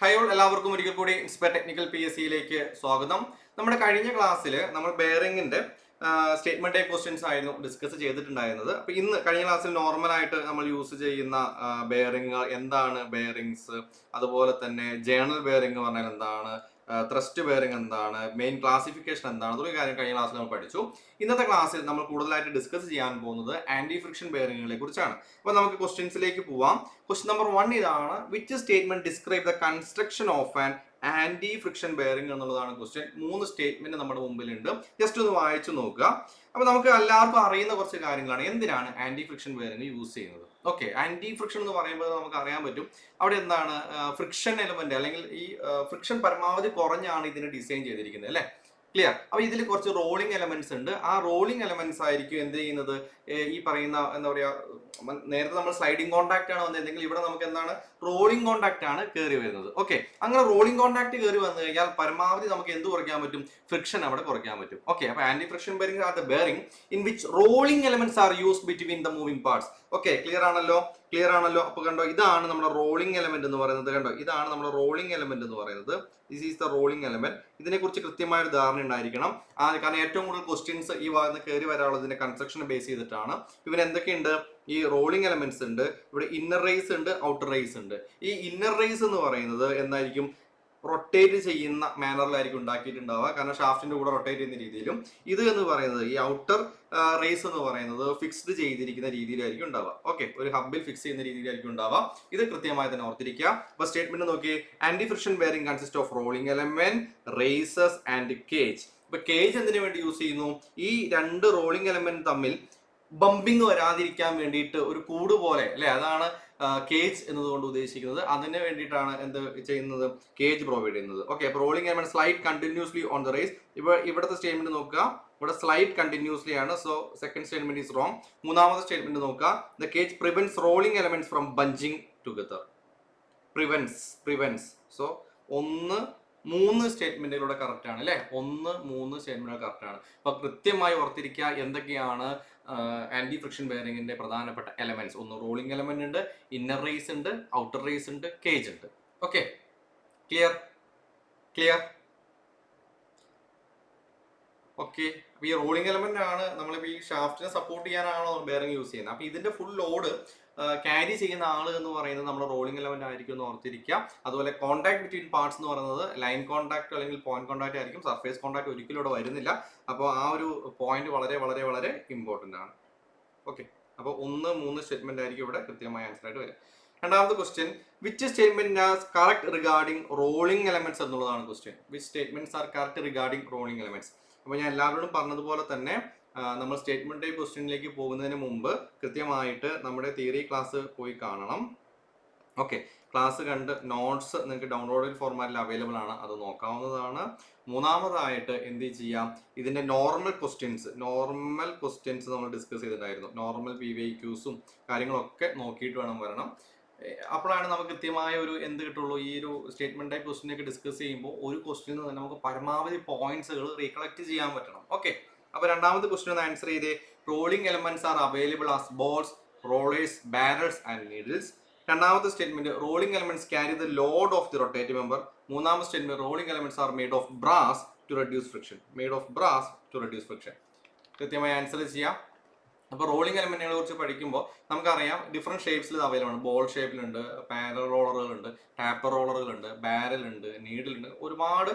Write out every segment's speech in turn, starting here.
Hi all എല്ലാവർക്കും ഒരിക്കൽ കൂടി ഇൻസ്പയർ ടെക്നിക്കൽ പി എസ് സിയിലേക്ക് സ്വാഗതം. നമ്മുടെ കഴിഞ്ഞ ക്ലാസ്സിൽ നമ്മൾ ബെയറിംഗിന്റെ സ്റ്റേറ്റ്മെന്റ് ടൈപ്പ് ക്വസ്റ്റ്യൻസ് ആയിരുന്നു ഡിസ്കസ് ചെയ്തിട്ടുണ്ടായിരുന്നത്. അപ്പൊ ഇന്ന് കഴിഞ്ഞ ക്ലാസ്സിൽ നോർമൽ ആയിട്ട് നമ്മൾ യൂസ് ചെയ്യുന്ന ബെയറിംഗ് എന്താണ്, ബെയറിംഗ്സ്, അതുപോലെ തന്നെ ജേണൽ ബെയറിംഗ് പറഞ്ഞാൽ എന്താണ്, ത്രസ്റ്റ് ബെയറിംഗ് എന്താണ്, മെയിൻ ക്ലാസിഫിക്കേഷൻ എന്താണ്, തുടങ്ങിയ കാര്യം കഴിഞ്ഞ ക്ലാസ്സിൽ നമ്മൾ പഠിച്ചു. ഇന്നത്തെ ക്ലാസ്സിൽ നമ്മൾ കൂടുതലായിട്ട് ഡിസ്കസ് ചെയ്യാൻ പോകുന്നത് ആന്റി ഫ്രിക്ഷൻ ബെയറിംഗുകളെ കുറിച്ചാണ്. അപ്പൊ നമുക്ക് ക്വസ്റ്റ്യൻസിലേക്ക് പോവാം. ക്വസ്റ്റ്യൻ നമ്പർ 1 ഇതാണ്: which statement describe the construction of an anti friction bearing എന്നുള്ളതാണ് ക്വസ്റ്റ്യൻ. 3 സ്റ്റേറ്റ്മെന്റ് നമ്മുടെ മുമ്പിലുണ്ട്. ജസ്റ്റ് ഒന്ന് വായിച്ചു നോക്കുക. അപ്പൊ നമുക്ക് എല്ലാവർക്കും അറിയുന്ന കുറച്ച് കാര്യങ്ങളാണ്. എന്തിനാണ് ആന്റി ഫ്രിക്ഷൻ ബെയറിംഗ് യൂസ് ചെയ്യുന്നത്? ഓക്കെ, ആന്റി ഫ്രിക്ഷൻ എന്ന് പറയുമ്പോൾ നമുക്ക് അറിയാൻ പറ്റും അവിടെ എന്താണ് ഫ്രിക്ഷൻ എലമെന്റ്, അല്ലെങ്കിൽ ഈ ഫ്രിക്ഷൻ പരമാവധി കുറഞ്ഞാണ് ഇതിനെ ഡിസൈൻ ചെയ്തിരിക്കുന്നത്, അല്ലെ? ക്ലിയർ. അപ്പൊ ഇതിൽ കുറച്ച് റോളിംഗ് എലമെന്റ്സ് ഉണ്ട്. ആ റോളിംഗ് എലമെന്റ്സ് ആയിരിക്കും എന്ത് ചെയ്യുന്നത്, ഈ പറയുന്ന എന്താ പറയാ, നേരത്തെ നമ്മൾ സ്ലൈഡിംഗ് കോൺടാക്ട് ആണ് വന്നിരുന്നെങ്കിൽ ഇവിടെ നമുക്ക് എന്താണ് റോളിംഗ് കോൺടാക്ട് ആണ് കയറി വരുന്നത്. ഓക്കെ, അങ്ങനെ റോളിംഗ് കോൺടാക്ട് കയറി വന്നു കഴിഞ്ഞാൽ പരമാവധി നമുക്ക് എന്ത് കുറയ്ക്കാൻ പറ്റും? ഫ്രിക്ഷൻ അവിടെ കുറയ്ക്കാൻ പറ്റും. ഓക്കെ, അപ്പൊ anti friction bearing are the bearing in which rolling elements are used between the moving parts. Okay, clear ആണല്ലോ? ക്ലിയർ ആണല്ലോ? അപ്പൊ കണ്ടോ, ഇതാണ് നമ്മുടെ റോളിംഗ് എലമെന്റ് എന്ന് പറയുന്നത്. കണ്ടോ, ഇതാണ് നമ്മുടെ റോളിംഗ് എലമെന്റ് എന്ന് പറയുന്നത്. This is the rolling element. ഇതിനെ കുറിച്ച് കൃത്യമായ ഒരു ധാരണ ഉണ്ടായിരിക്കണം. കാരണം ഏറ്റവും കൂടുതൽ ക്വസ്റ്റ്യൻസ് ഈ ഭാഗത്ത് കയറി വരാനുള്ളതിന്റെ കൺസ്ട്രക്ഷൻ ബേസ് ചെയ്തിട്ടാണ്. ഇവർ എന്തൊക്കെയുണ്ട്? ഈ റോളിംഗ് എലമെന്റ്സ് ഉണ്ട്, ഇവിടെ ഇന്നർ റേസ് ഉണ്ട്, ഔട്ടർ റേസ് ഉണ്ട്. ഈ ഇന്നർ റേസ് എന്ന് പറയുന്നത് എന്തായിരിക്കും? റൊട്ടേറ്റ് ചെയ്യുന്ന മാനറിലായിരിക്കും ഉണ്ടാക്കിയിട്ടുണ്ടാവുക, കാരണം ഷാഫ്റ്റിന്റെ കൂടെ റൊട്ടേറ്റ് ചെയ്യുന്ന രീതിയിലും. ഇത് എന്ന് പറയുന്നത്, ഈ ഔട്ടർ റേസ് എന്ന് പറയുന്നത് ഫിക്സ്ഡ് ചെയ്തിരിക്കുന്ന രീതിയിലായിരിക്കും ഉണ്ടാവുക. ഓക്കെ, ഒരു ഹബിൽ ഫിക്സ് ചെയ്യുന്ന രീതിയിലായിരിക്കും ഉണ്ടാവുക. ഇത് കൃത്യമായി തന്നെ ഓർത്തിരിക്കുക. അപ്പൊ സ്റ്റേറ്റ്മെന്റ് നോക്കി: anti friction bearing consist of rolling element, races and cage. ഇപ്പൊ കേജ് എന്തിനു വേണ്ടി യൂസ് ചെയ്യുന്നു? ഈ രണ്ട് റോളിംഗ് എലമെന്റ് തമ്മിൽ ബമ്പിങ് വരാതിരിക്കാൻ വേണ്ടിയിട്ട് ഒരു കൂട് പോലെ, അല്ലെ? അതാണ് കേജ് എന്നതുകൊണ്ട് ഉദ്ദേശിക്കുന്നത്. അതിന് വേണ്ടിയിട്ടാണ് എന്ത് ചെയ്യുന്നത്? കേജ് പ്രൊവൈഡ് ചെയ്യുന്നത്. ഓക്കെ, അപ്പൊ rolling element slide continuously on the race. ഇവിടുത്തെ സ്റ്റേറ്റ്മെന്റ് നോക്കുക, ഇവിടെ സ്ലൈഡ് കണ്ടിന്യൂസ്ലി ആണ്. So second statement is wrong. മൂന്നാമത്തെ സ്റ്റേറ്റ്മെന്റ് നോക്കുക: the cage prevents rolling elements from bunching together. Prevents. So 1, 3 സ്റ്റേറ്റ്മെന്റുകളുടെ കറക്റ്റ് ആണ്, അല്ലെ? 1, 3 സ്റ്റേറ്റ്മെന്റുകൾ കറക്റ്റ് ആണ്. അപ്പൊ കൃത്യമായി ഓർത്തിരിക്കുക എന്തൊക്കെയാണ് ആന്റി ഫ്രിക്ഷൻ ബെയറിംഗിന്റെ പ്രധാനപ്പെട്ട എലമെന്റ്സ്. ഒന്ന് റോളിംഗ് എലമെന്റ് ഉണ്ട്, ഇന്നർ റേസ് ഉണ്ട്, ഔട്ടർ റേസ് ഉണ്ട്, കേജ് ഉണ്ട്. Okay, clear? ക്ലിയർ? ഓക്കെ, അപ്പൊ ഈ റോളിംഗ് എലമെന്റ് ആണ് നമ്മളിപ്പോ ഈ ഷാഫ്റ്റിനെ സപ്പോർട്ട് ചെയ്യാനാണോ ബെയറിംഗ് യൂസ് ചെയ്യുന്നത്. അപ്പൊ ഇതിന്റെ ഫുൾ ലോഡ് ക്യാരി ചെയ്യുന്ന ആള് എന്ന് പറയുന്നത് നമ്മുടെ റോളിംഗ് എലമെന്റ് ആയിരിക്കും എന്ന് ഓർത്തിരിക്കുക. അതുപോലെ കോൺടാക്ട് ബിറ്റ്വീൻ പാർട്സ് എന്ന് പറയുന്നത് ലൈൻ കോൺടാക്ട് അല്ലെങ്കിൽ പോയിന്റ് കോൺടാക്ട് ആയിരിക്കും. സർഫേസ് കോൺടാക്ട് ഒരിക്കലും ഇവിടെ വരുന്നില്ല. അപ്പോൾ ആ ഒരു പോയിന്റ് വളരെ വളരെ വളരെ ഇമ്പോർട്ടന്റ് ആണ്. ഓക്കെ, അപ്പോൾ 1, 3 സ്റ്റേറ്റ്മെന്റ് ആയിരിക്കും ഇവിടെ കൃത്യമായ ആൻസർ ആയിട്ട് വരിക. രണ്ടാമത്തെ question: which statement are correct regarding rolling elements എന്നുള്ളതാണ് question. Which statements are correct regarding rolling elements. അപ്പോൾ ഞാൻ എല്ലാവരോടും പറഞ്ഞതുപോലെ തന്നെ നമ്മൾ സ്റ്റേറ്റ്മെന്റ് ടൈപ്പ് ക്വസ്റ്റ്യനിലേക്ക് പോകുന്നതിന് മുമ്പ് കൃത്യമായിട്ട് നമ്മുടെ തിയറി ക്ലാസ് പോയി കാണണം. ഓക്കെ, ക്ലാസ് കണ്ട് നോട്ട്സ് നിങ്ങൾക്ക് ഡൗൺലോഡ് ഫോർമാറ്റിൽ അവൈലബിൾ ആണ്, അത് നോക്കാവുന്നതാണ്. മൂന്നാമതായിട്ട് എന്ത് ചെയ്യാം? ഇതിന്റെ നോർമൽ ക്വസ്റ്റ്യൻസ് നമ്മൾ ഡിസ്കസ് ചെയ്തിട്ടുണ്ടായിരുന്നു. നോർമൽ PYQസും കാര്യങ്ങളൊക്കെ നോക്കിയിട്ട് വേണം വരണം. അപ്പോഴാണ് നമുക്ക് കൃത്യമായ ഒരു എന്ത് കിട്ടുള്ളൂ. ഈ ഒരു സ്റ്റേറ്റ്മെന്റ് ടൈപ്പ് ക്വസ്റ്റ്യനൊക്കെ ഡിസ്കസ് ചെയ്യുമ്പോൾ ഒരു ക്വസ്റ്റ്യനിൽ തന്നെ നമുക്ക് പരമാവധി പോയിന്റ്സുകൾ റീകളക്ട് ചെയ്യാൻ പറ്റണം. ഓക്കെ, അപ്പൊ രണ്ടാമത്തെ ക്വസ്റ്റ്യൻ ഒന്ന് ആൻസർ ചെയ്തേ. Rolling elements are available as balls, rollers, barrels and needles. രണ്ടാമത്തെ statement: rolling elements carry the load of the rotative member. മൂന്നാമത്തെ statement: rolling elements are made of brass to reduce friction. കൃത്യമായി answer ചെയ്യാം. അപ്പോൾ rolling എലമെന്റുകളെ കുറിച്ച് പഠിക്കുമ്പോൾ നമുക്കറിയാം different ഷേപ്സിൽ ഇത് available ആണ്. ബോൾ ഷേപ്പിലുണ്ട്, പാരൽ റോളറുകളുണ്ട്, ടാപ്പർ റോളറുകളുണ്ട്, ബാരൽ ഉണ്ട്, നീഡിൽ ഉണ്ട്, ഒരുപാട്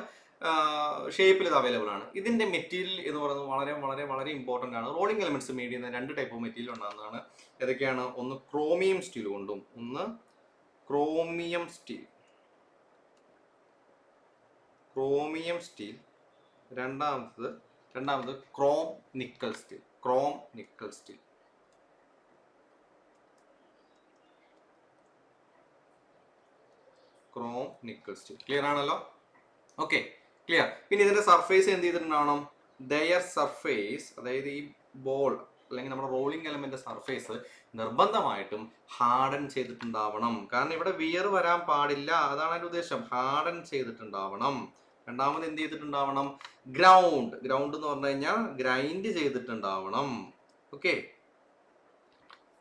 ഷേപ്പിൽ ഇത് അവൈലബിൾ ആണ്. ഇതിന്റെ മെറ്റീരിയൽ എന്ന് പറയുന്നത് വളരെ വളരെ വളരെ ഇമ്പോർട്ടന്റ് ആണ്. റോളിംഗ് എലമെന്റ്സ് മെയ്ഡ് ചെയ്യുന്ന 2 ടൈപ്പ് ഓഫ് മെറ്റീരിയൽ ഉണ്ടാകുന്നതാണ്. ഏതൊക്കെയാണ്? ഒന്ന് ക്രോമിയം സ്റ്റീൽ കൊണ്ടും, രണ്ടാമത് ക്രോം നിക്കൽ സ്റ്റീൽ. ക്ലിയർ ആണല്ലോ? Okay, clear. പിന്നെ ഇതിന്റെ സർഫേസ് എന്ത് ചെയ്തിട്ടുണ്ടാവണം? ദയർ സർഫേസ്, അതായത് ഈ ബോൾ അല്ലെങ്കിൽ നമ്മുടെ റോളിംഗ് എലമെന്റ് സർഫേസ് നിർബന്ധമായിട്ടും ഹാർഡൻ ചെയ്തിട്ടുണ്ടാവണം. കാരണം ഇവിടെ വിയർ വരാൻ പാടില്ല, അതാണ് അതിന്റെ ഉദ്ദേശം. ഹാർഡൻ ചെയ്തിട്ടുണ്ടാവണം. രണ്ടാമത് എന്ത് ചെയ്തിട്ടുണ്ടാവണം? ഗ്രൗണ്ട് എന്ന് പറഞ്ഞു കഴിഞ്ഞാൽ ഗ്രൈൻഡ് ചെയ്തിട്ടുണ്ടാവണം. Okay,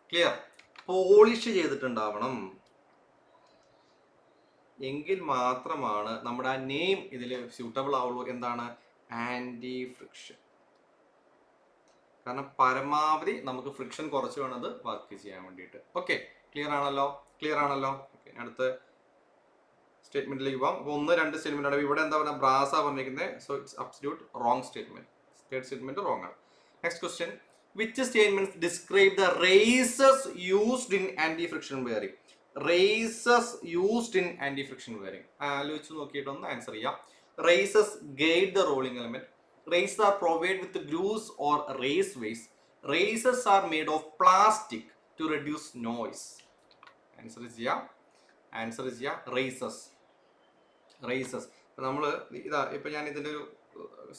clear. പോളിഷ് ചെയ്തിട്ടുണ്ടാവണം. എങ്കിൽ മാത്രമാണ് നമ്മുടെ ആ നെയിം ഇതിൽ സ്യൂട്ടബിൾ ആവുള്ളൂ. എന്താണ്? Anti friction. കാരണം പരമാവധി നമുക്ക് ഫ്രിക്ഷൻ കുറച്ച് വേണത് വർക്ക് ചെയ്യാൻ വേണ്ടിയിട്ട്. ഓക്കെ, ക്ലിയർ ആണല്ലോ? ക്ലിയർ ആണല്ലോ? ഓക്കെ, അടുത്ത സ്റ്റേറ്റ്മെന്റിലേക്ക് പോകാം. അപ്പോൾ 1, 2 സ്റ്റേറ്റ്മെന്റ് ആണ്. ഇവിടെ എന്താ പറയുക? ബ്രാസാ പറഞ്ഞിരിക്കുന്നത്. So it's absolute wrong statement. Third statement wrong ആണ്. Next question, which statements describe the races used in anti friction bearing? Races used in anti friction bearing ആലോചിച്ച് നോക്കിയിട്ടൊന്ന് ആൻസർ ചെയ്യാം. Races guide the rolling element. Races are provided with grooves or raceways. Races are made of plastic to reduce noise. Answer is yeah. Answer is yeah. Races. Races. ഇപ്പം നമ്മൾ ഇതാ ഇപ്പം ഞാൻ ഇതിൻ്റെ ഒരു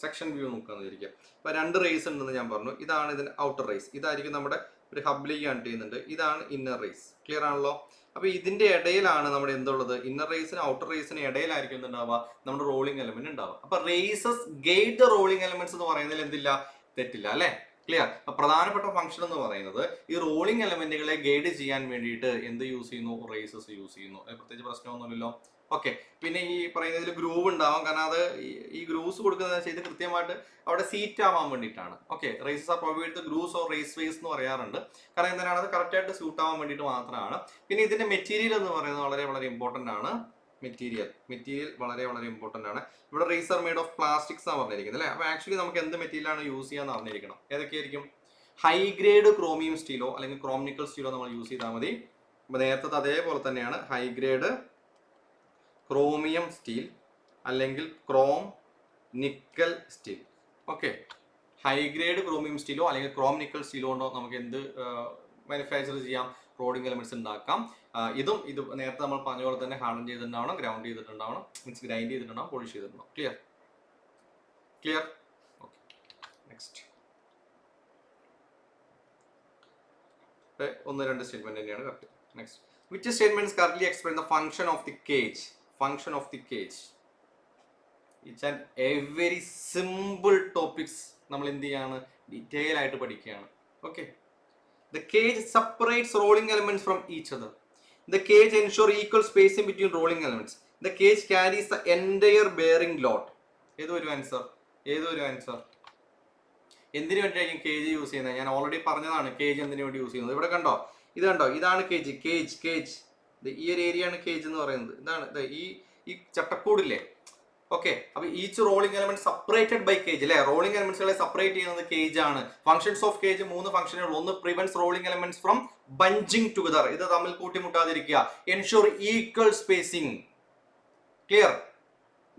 സെക്ഷൻ വ്യൂ നോക്കാന്ന് വിചാരിക്കുക. ഇപ്പം 2 റേസ് ഉണ്ടെന്ന് ഞാൻ പറഞ്ഞു. ഇതാണ് ഇതിൻ്റെ ഔട്ടർ റേസ്. ഇതായിരിക്കും നമ്മുടെ ഒരു ഹബിലേക്ക് കണക്ട് ചെയ്യുന്നുണ്ട്. ഇതാണ് ഇന്നർ റേസ്. ക്ലിയർ ആണല്ലോ? അപ്പൊ ഇതിന്റെ ഇടയിലാണ് നമ്മുടെ എന്തുള്ളത്? Inner റേസിന് outer റേസിന് ഇടയിലായിരിക്കും എന്തുണ്ടാവുക? നമ്മുടെ റോളിംഗ് എലമെന്റ് ഉണ്ടാവുക. അപ്പൊ races guide the rolling elements എന്ന് പറയുന്നതിൽ എന്തില്ല? തെറ്റില്ല അല്ലെ? ക്ലിയർ. പ്രധാനപ്പെട്ട ഫംഗ്ഷൻ എന്ന് പറയുന്നത് ഈ റോളിംഗ് എലമെന്റുകളെ ഗൈഡ് ചെയ്യാൻ വേണ്ടിയിട്ട് എന്ത് യൂസ് ചെയ്യുന്നു? റേസസ് യൂസ് ചെയ്യുന്നു. പ്രത്യേകിച്ച് പ്രശ്നമൊന്നുമില്ലല്ലോ. ഓക്കെ, പിന്നെ ഈ പറയുന്നതിൽ ഗ്രൂവ് ഉണ്ടാവാം. കാരണം അത് ഈ ഗ്രൂവ്സ് കൊടുക്കുന്നത് ഇത് കൃത്യമായിട്ട് അവിടെ സീറ്റ് ആവാൻ വേണ്ടിയിട്ടാണ്. Okay, races are provide the grooves or raceways എന്ന് പറയാറുണ്ട്. കാരണം എന്തിനാണ്? അത് കറക്റ്റായിട്ട് സ്യൂട്ട് ആവാൻ വേണ്ടിയിട്ട് മാത്രമാണ്. പിന്നെ ഇതിന്റെ മെറ്റീരിയൽ എന്ന് പറയുന്നത് വളരെ വളരെ ഇമ്പോർട്ടന്റ് ആണ്. മെറ്റീരിയൽ വളരെ വളരെ ഇമ്പോർട്ടന്റ് ആണ്. ഇവിടെ റേസർ മെയ്ഡ് ഓഫ് പ്ലാസ്റ്റിക്സ് ആണ് പറഞ്ഞിരിക്കുന്നത് അല്ലേ? അപ്പൊ ആക്ച്വലി നമുക്ക് എന്ത് മെറ്റീരിയൽ ആണ് യൂസ് ചെയ്യാന്ന് അറിഞ്ഞിരിക്കണം. ഏതൊക്കെയായിരിക്കും? ഹൈ ഗ്രേഡ് ക്രോമിയം സ്റ്റീലോ അല്ലെങ്കിൽ ക്രോം നിക്കൽ സ്റ്റീലോ നമ്മൾ യൂസ് ചെയ്താൽ മതി. അപ്പൊ നേരത്തെ അതേപോലെ തന്നെയാണ്. ഹൈ ഗ്രേഡ് ക്രോമിയം സ്റ്റീൽ അല്ലെങ്കിൽ chrome nickel steel. Okay, high grade chromium സ്റ്റീലോ അല്ലെങ്കിൽ ക്രോം നിക്കൽ സ്റ്റീലോ കൊണ്ടോ നമുക്ക് എന്ത് മാനുഫാക്ചർ ചെയ്യാം? റോളിംഗ് എലമെന്റ്സ് ഉണ്ടാക്കാം. ഇത് നേരത്തെ നമ്മൾ പറഞ്ഞ പോലെ തന്നെ ഹാർഡൻ ചെയ്തിട്ടുണ്ടാവണം, ഗ്രൗണ്ട് ചെയ്തിട്ടുണ്ടാവണം, മീൻസ് ഗ്രൈൻഡ് ചെയ്തിട്ടുണ്ടാവും, പോളിഷ് ചെയ്തിട്ടുണ്ടാവും. ക്ലിയർ? ഓക്കെ, നെക്സ്റ്റ് 1, 2 സ്റ്റേറ്റ്മെന്റ് തന്നെയാണ് correct. Next, which statements correctly explain the function of the cage? Function of the cage. It's an very simple topics നമ്മൾ എന്ത് ചെയ്യാണ്? ഡീറ്റെയിൽ ആയിട്ട് പഠിക്കുകയാണ്. Okay, the cage separates rolling elements from each other. The cage ensure equal spacing between rolling elements. The cage carries the entire bearing load. ഏതൊരു answer? എന്തിനു വേണ്ടിയായിരിക്കും cage use ചെയ്യുന്നത്? ഞാൻ already പറഞ്ഞതാണ് കേജ് എന്തിനു വേണ്ടി യൂസ് ചെയ്യുന്നത്. ഇവിടെ കണ്ടോ? ഇത് കണ്ടോ? ഇതാണ് കേജ്. ഈ ഒരു ഏരിയ ആണ് കേജ് എന്ന് പറയുന്നത്. ഇതാണ് ഈ ചട്ടക്കൂടില്ലേ? ഓക്കെ, അപ്പൊ each rolling element separated by cage അല്ലെ? റോളിംഗ് എലമെന്റ്സുകളെ സെപ്പറേറ്റ് ചെയ്യുന്നത് കേജ് ആണ്. ഫംഗ്ഷൻസ് ഓഫ് കേജ് 3 ഫംഗ്ഷനുകൾ. ഒന്ന്, prevents rolling elements from bunching together. ഇത് തമ്മിൽ കൂട്ടിമുട്ടാതിരിക്കുക. Ensure equal spacing. Clear?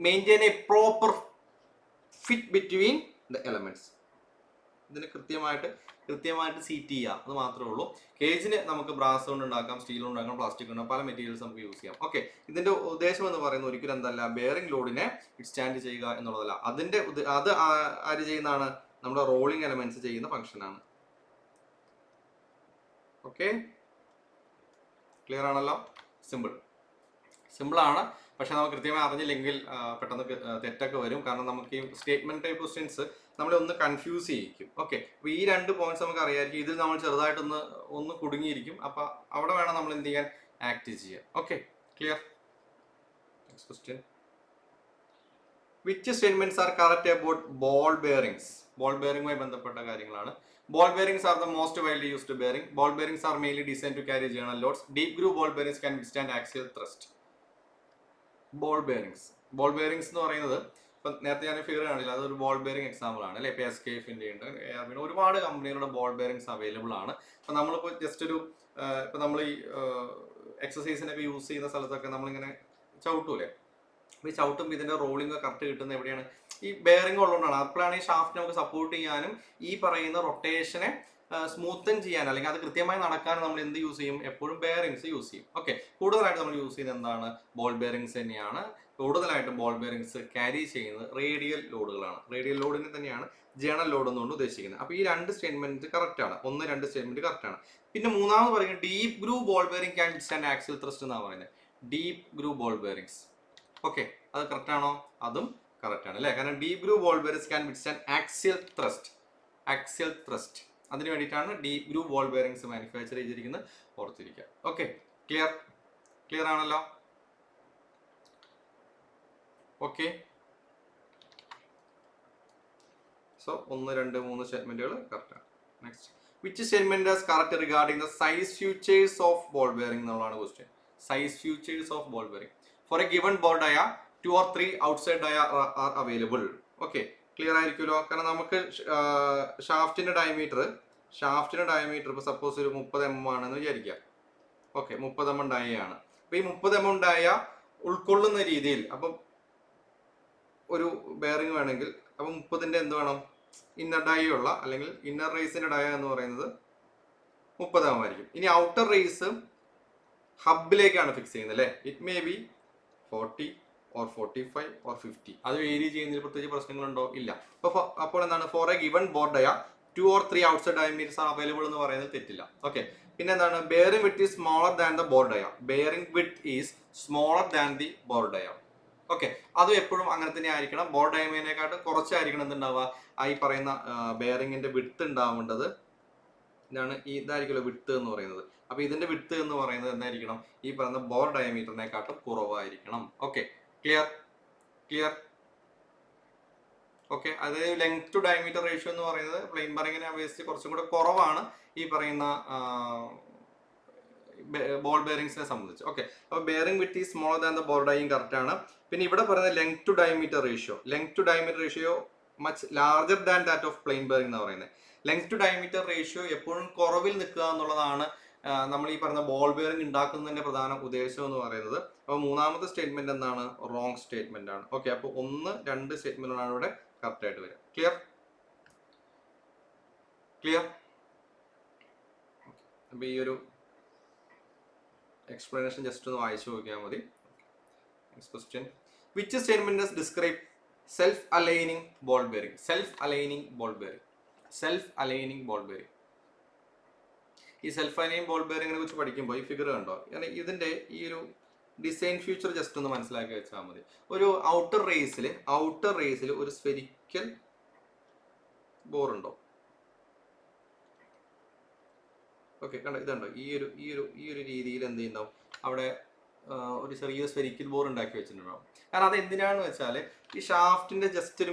Maintain a proper fit between the elements. ഇതിന് കൃത്യമായിട്ട് സീറ്റ് ചെയ്യുക, അത് മാത്രമേ ഉള്ളൂ. കേജിന് നമുക്ക് ബ്രാസ് കൊണ്ട് ഉണ്ടാക്കാം, സ്റ്റീൽ കൊണ്ട് ഉണ്ടാക്കാം, പ്ലാസ്റ്റിക് കൊണ്ട്, പല മെറ്റീരിയൽസ് നമുക്ക് യൂസ് ചെയ്യാം. ഓക്കെ, ഇതിന്റെ ഉദ്ദേശം എന്ന് പറയുന്നത് ഒരിക്കലും എന്തല്ല, ബെയറിംഗ് ലോഡിനെ വിത്ത്സ്റ്റാൻഡ് ചെയ്യുക എന്നുള്ളതല്ല. അത് ആര് ചെയ്യുന്നതാണ്? നമ്മുടെ റോളിംഗ് എലമെന്റ്സ് ചെയ്യുന്ന ഫംഗ്ഷൻ ആണ്. ഓക്കെ, ക്ലിയർ ആണല്ലോ? സിമ്പിൾ ആണ്. പക്ഷെ നമുക്ക് കൃത്യമായി അറിഞ്ഞില്ലെങ്കിൽ പെട്ടെന്ന് തെറ്റൊക്കെ വരും. കാരണം നമുക്ക് ഈ സ്റ്റേറ്റ്മെന്റ് ടൈപ്പ് ക്വസ്റ്റ്യൻസ് നമ്മളെ ഒന്ന് കൺഫ്യൂസ് ചെയ്യിക്കും. ഓക്കെ, അപ്പൊ ഈ 2 പോയിന്റ്സ് നമുക്ക് അറിയാമായിരിക്കും. ഇതിൽ നമ്മൾ ചെറുതായിട്ടൊന്ന് കുടുങ്ങിയിരിക്കും. അപ്പൊ അവിടെ വേണം നമ്മൾ എന്ത് ചെയ്യാൻ? ആക്ട് ചെയ്യാൻ. Okay, clear? Next question, which statements are correct about ball bearings? Ball ബെയറിംഗുമായി ബന്ധപ്പെട്ട കാര്യങ്ങളാണ്. Ball bearings are the most widely used bearing. Ball bearings are mainly designed to carry journal loads. Deep groove ball bearings can withstand axial thrust. Ball bearings എന്ന് പറയുന്നത് ഇപ്പം നേരത്തെ ഞാൻ figure കാണില്ല, അതൊരു ബോൾ ബെയറിംഗ് എക്സാമ്പിൾ ആണ് അല്ലെ? ഇപ്പം SKF-ന്റെ ഉണ്ട്, പിന്നെ ഒരുപാട് കമ്പനികളുടെ ബോൾ ബെയറിംഗ്സ് അവൈലബിൾ ആണ്. അപ്പം നമ്മളിപ്പോൾ ജസ്റ്റ് ഒരു ഇപ്പം നമ്മൾ ഈ എക്സസൈസിനൊക്കെ യൂസ് ചെയ്യുന്ന സ്ഥലത്തൊക്കെ നമ്മളിങ്ങനെ ചവിട്ടൂലേ? അപ്പോൾ ഈ ചവിട്ടുമ്പോൾ ഇതിൻ്റെ റോളിംഗ് കറക്റ്റ് കിട്ടുന്നത് എവിടെയാണ്? ഈ ബെയറിംഗ് ഉള്ളതുകൊണ്ടാണ്. അപ്പോഴാണ് ഈ ഷാഫ്റ്റ് നമുക്ക് സപ്പോർട്ട് ചെയ്യാനും ഈ പറയുന്ന റൊട്ടേഷനെ സ്മൂത്തൻ ചെയ്യാൻ അല്ലെങ്കിൽ അത് കൃത്യമായി നടക്കാൻ നമ്മൾ എന്ത് യൂസ് ചെയ്യും? എപ്പോഴും ബെയറിംഗ്സ് യൂസ് ചെയ്യും. ഓക്കെ, കൂടുതലായിട്ട് നമ്മൾ യൂസ് ചെയ്യുന്നത് എന്താണ്? ബോൾ ബെയറിംഗ്സ് തന്നെയാണ്. കൂടുതലായിട്ട് ബോൾ ബെയറിംഗ്സ് ക്യാരി ചെയ്യുന്നത് റേഡിയൽ ലോഡുകളാണ്. റേഡിയൽ ലോഡിനെ തന്നെയാണ് ജേണൽ ലോഡ് എന്നുകൊണ്ട് ഉദ്ദേശിക്കുന്നത്. അപ്പോൾ ഈ 2 സ്റ്റേറ്റ്മെന്റ് കറക്റ്റ് ആണ്. 1, 2 സ്റ്റേറ്റ്മെന്റ് കറക്റ്റ് ആണ്. പിന്നെ മൂന്നാമത് പറയുന്നത് deep groove ball bearing can withstand axial thrust എന്നാണ് പറയുന്നത്. Deep groove ball bearings. Okay, അത് കറക്റ്റ് ആണോ? അതും കറക്റ്റ് ആണ് അല്ലേ? കാരണം deep groove ball bearings can withstand axial thrust. അതിന് വേണ്ടിയിട്ടാണ് deep groove ball bearings manufacture ചെയ്തിരിക്കുന്നത്. ഓർത്തിരിക്കുക. ഓക്കെ, ക്ലിയർ ആണല്ലോ? ഓക്കെ, സോ 1, 2, 3 സ്റ്റേറ്റ്മെന്റുകൾ കറക്റ്റ് ആണ്. Next, which statement is correct regarding the size futures of ball bearing എന്നുള്ളതാണ് question. Size futures of ball bearing for a given ball dia 2 or 3 outside dia are available. Okay, clear ആയിരിക്കുമല്ലോ. കാരണം നമുക്ക് ഷാഫ്റ്റിന്റെ diameter ഇപ്പോൾ suppose ഒരു 30 mm ആണെന്ന് വിചാരിക്കുക. Okay, 30 mm ഡയ ആണ്. അപ്പൊ ഈ 30 mm ഡയ ഉൾക്കൊള്ളുന്ന രീതിയിൽ അപ്പം ഒരു ബെയറിംഗ് വേണമെങ്കിൽ അപ്പൊ 30ന്റെ എന്ത് വേണം, ഇന്നർ ഡയ ഉള്ള അല്ലെങ്കിൽ ഇന്നർ റേസിന്റെ ഡയ എന്ന് പറയുന്നത് 30 mm ആയിരിക്കും. ഇനി ഔട്ടർ റേസ് ഹബിലേക്കാണ് ഫിക്സ് ചെയ്യുന്നത് അല്ലേ. It may be 40 or 45 or 50. അത് വേരി ചെയ്യുന്നതിൽ പ്രത്യേകിച്ച് പ്രശ്നങ്ങളുണ്ടോ? ഇല്ല. അപ്പോൾ എന്താണ്, for a given bore dia 2 or 3 outside diameters are available എന്ന് പറയുന്നത് തെറ്റില്ല. ഓക്കെ, പിന്നെ എന്താണ്, bearing width is smaller than the bore dia. Bearing width is smaller than the bore dia. Okay, അതും എപ്പോഴും അങ്ങനെ തന്നെ ആയിരിക്കണം. ബോർഡ് ഡയമീറ്ററിനെക്കാട്ട് കുറച്ചായിരിക്കണം എന്തുണ്ടാവുക, ഈ പറയുന്ന ബെയറിംഗിന്റെ വിഡ്ത്ത് ഉണ്ടാവേണ്ടത്. ഇതാണ് ഇതായിരിക്കുമല്ലോ വിഡ്ത്ത് എന്ന് പറയുന്നത്. അപ്പൊ ഇതിന്റെ വിഡ്ത്ത് എന്ന് പറയുന്നത് എന്തായിരിക്കണം, ഈ പറയുന്ന ബോർഡ് ഡയമീറ്ററിനെക്കാട്ടും കുറവായിരിക്കണം. Okay, clear. ഓക്കെ, അതായത് ലെങ്ത് ടു ഡയമീറ്റർ റേഷ്യോ എന്ന് പറയുന്നത് പ്ലെയിൻ ബെയറിംഗിനെ അപേക്ഷിച്ച് കുറച്ചും കൂടെ കുറവാണ് ഈ പറയുന്ന ബോൾ ബെയറിംഗ്സിനെ സംബന്ധിച്ച്. ഓക്കെ, അപ്പൊ bearing width is smaller than the ball dying correct ആണ്. പിന്നെ ഇവിടെ പറയുന്നത് length to diameter ratio much larger than that of plain bearing എന്ന് പറയുന്നത്. ലെങ്ത് ടു ഡയമീറ്റർ റേഷ്യോ എപ്പോഴും കുറവിൽ നിൽക്കുക എന്നുള്ളതാണ് നമ്മൾ ഈ പറയുന്ന ബോൾ ബെയറിംഗ് ഉണ്ടാക്കുന്നതിന്റെ പ്രധാന ഉദ്ദേശം എന്ന് പറയുന്നത്. അപ്പോൾ മൂന്നാമത്തെ സ്റ്റേറ്റ്മെന്റ് എന്താണ്, റോങ് സ്റ്റേറ്റ്മെന്റ് ആണ്. ഓക്കെ, അപ്പോൾ 1, 2 സ്റ്റേറ്റ്മെന്റുകളാണ് ഇവിടെ കറക്റ്റ് ആയിട്ട് വരിക. ക്ലിയർ. അപ്പൊ ഈ ഒരു എക്സ്പ്ലനേഷൻ ജസ്റ്റ് ഒന്ന് വായിച്ചു നോക്കിയാൽ മതി. Next question, which statement is describe self aligning ball bearing. Self aligning ball bearing. ഈ സെൽഫ് അലൈനിങ് ബോൾ ബെയറിംഗിനെ കുറിച്ച് പഠിക്കുമ്പോൾ ഈ ഫിഗർ കണ്ടോ, ഇതിന്റെ ഈ ഒരു ഡിസൈൻ ഫ്യൂച്ചർ ജസ്റ്റ് ഒന്ന് മനസ്സിലാക്കി വെച്ചാൽ മതി. ഒരു ഔട്ടർ റേസിൽ ഒരു സ്ഫെരിക്കൽ ബോർ ഉണ്ടോ? ഓക്കെ, കണ്ടോ, ഇതുണ്ടോ, ഈ ഒരു രീതിയിൽ എന്ത് ചെയ്യുന്നുണ്ടാവും, അവിടെ ഒരു ചെറിയ സ്ഫെരിക്കൽ ബോർ ഉണ്ടാക്കി വെച്ചിട്ടുണ്ടാവും. കാരണം അത് എന്തിനാണെന്ന് വെച്ചാൽ ഈ ഷാഫ്റ്റിന്റെ ജസ്റ്റ് ഒരു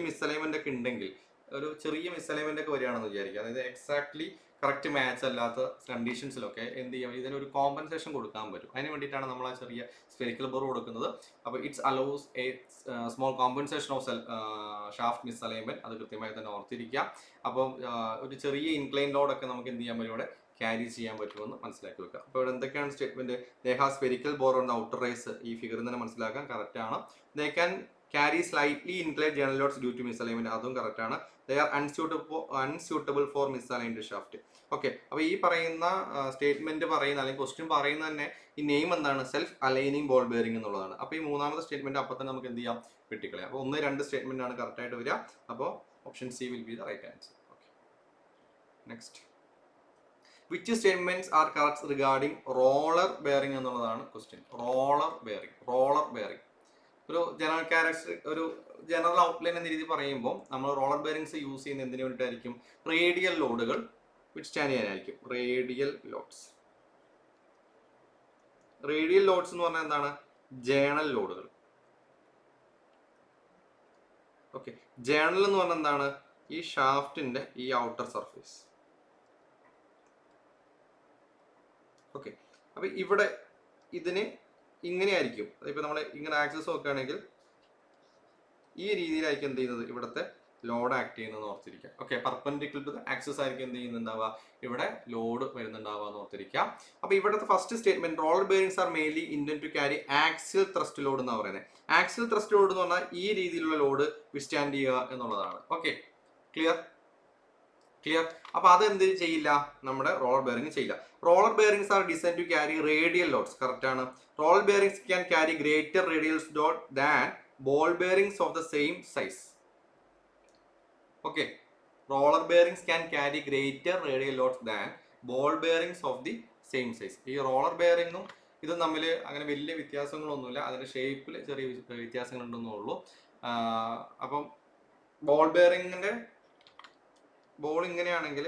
മിസ്അലൈൻമെന്റ് ഒക്കെ ഉണ്ടെങ്കിൽ, ഒരു ചെറിയ മിസ്അലൈൻമെന്റ് ഒക്കെ വരികയാണെന്ന് വിചാരിക്കുക, അതായത് എക്സാക്ട്ലി കറക്റ്റ് മാച്ച് അല്ലാത്ത കണ്ടീഷൻസിലൊക്കെ എന്ത് ചെയ്യാം, ഇതിനൊരു കോമ്പൻസേഷൻ കൊടുക്കാൻ പറ്റും. അതിന് വേണ്ടിയിട്ടാണ് നമ്മൾ ആ ചെറിയ സ്ഫെരിക്കൽ ബോർ കൊടുക്കുന്നത്. അപ്പോൾ it's allows a small compensation of shaft misalignment. അത് കൃത്യമായി തന്നെ ഓർത്തിരിക്കുക. അപ്പം ഒരു ചെറിയ ഇൻക്ലൈൻ ലോഡൊക്കെ നമുക്ക് എന്ത് ചെയ്യാൻ പറ്റും, ഇവിടെ ക്യാരി ചെയ്യാൻ പറ്റുമെന്ന് മനസ്സിലാക്കി വെക്കുക. അപ്പോൾ ഇവിടെ എന്തൊക്കെയാണ് statement, they have spherical bore on the outer race. ഈ ഫിഗറിൽ തന്നെ മനസ്സിലാക്കാൻ കറക്റ്റ് ആണ്. They can carry slightly inclined general loads due to misalignment. അതും കറക്റ്റ് ആണ്. They are unsuitable for misaligned shaft. Okay, അപ്പോൾ ഈ പറയുന്ന സ്റ്റേറ്റ്മെന്റ് പറയുന്ന അല്ലെങ്കിൽ ക്വസ്റ്റ്യൻ പറയുന്ന തന്നെ ഈ നെയിം എന്താണ്, സെൽഫ് അലൈനിങ് ബോൾ ബെയറിംഗ് എന്നുള്ളതാണ്. അപ്പോൾ ഈ മൂന്നാമത്തെ സ്റ്റേറ്റ്മെന്റ് അപ്പോൾ തന്നെ നമുക്ക് എന്ത് ചെയ്യാം, വെട്ടിക്കളയാം. അപ്പോൾ 1, 2 സ്റ്റേറ്റ്മെന്റ് ആണ് കറക്റ്റ് ആയിട്ട് വരിക. അപ്പോൾ option C will be the right answer. Okay, next, which statements are correct regarding roller bearing എന്നുള്ളതാണ് ക്വസ്റ്റ്യൻ. റോളർ ബെയറിംഗ് ഒരു ജനറൽ ഔട്ട്ലൈൻ എന്ന രീതി പറയുമ്പോൾ നമ്മൾ റോളർ ബെയറിംഗ്സ് യൂസ് ചെയ്യുന്ന എന്തിനു വേണ്ടിയിട്ടായിരിക്കും, റേഡിയൽ ലോഡുകൾ വിത്ത്സ്റ്റാൻഡ് ചെയ്യാനായിരിക്കും. റേഡിയൽ ലോഡ്സ് എന്ന് പറഞ്ഞാൽ എന്താണ്, ജേണൽ ലോഡുകൾ. ഓക്കെ, ജേണൽ എന്ന് പറഞ്ഞാൽ എന്താണ്, ഈ ഷാഫ്റ്റിന്റെ ഈ ഔട്ടർ സർഫേസ്. ഓക്കെ, അപ്പൊ ഇവിടെ ഇതിന് ഇങ്ങനെയായിരിക്കും. അതിപ്പോൾ നമ്മൾ ഇങ്ങനെ ആക്സസ് നോക്കുകയാണെങ്കിൽ ഈ രീതിയിലായിരിക്കും എന്ത് ചെയ്യുന്നത്, ഇവിടുത്തെ ലോഡ് ആക്ട് ചെയ്യുന്നത് ഓർത്തിരിക്കുക. Okay, perpendicular to the axis ആയിരിക്കും എന്ത് ചെയ്യുന്നുണ്ടാവുക, ഇവിടെ ലോഡ് വരുന്നുണ്ടാവുക എന്ന് ഓർത്തിരിക്കുക. അപ്പൊ ഇവിടുത്തെ first statement, roller bearings are mainly intend to carry axial thrust load എന്ന് പറയുന്നത്. ആക്സിയൽ ത്രസ്റ്റ് ലോഡ് എന്ന് പറഞ്ഞാൽ ഈ രീതിയിലുള്ള ലോഡ് വിത്ത്സ്റ്റാൻഡ് ചെയ്യുക എന്നുള്ളതാണ്. Okay, clear. അപ്പൊ അത് എന്ത് ചെയ്യില്ല, നമ്മുടെ റോളർ ബെയറിംഗ് ചെയ്യില്ല. Roller bearings are designed to carry radial loads. Correct ആണ്. Roller bearings can carry greater radial load than ball bearings of the same size. Okay, roller bearings can carry greater radial loads than ball bearings of the same size. ഈ roller ബെയറിംഗും ഇതും തമ്മിൽ അങ്ങനെ വലിയ വ്യത്യാസങ്ങളൊന്നുമില്ല. അതിന്റെ ഷേപ്പിൽ ചെറിയ വ്യത്യാസങ്ങൾ ഉണ്ടെന്നേ ഉള്ളൂ. അപ്പം ബോൾ ബെയറിംഗിന്റെ ബോൾ ഇങ്ങനെയാണെങ്കിൽ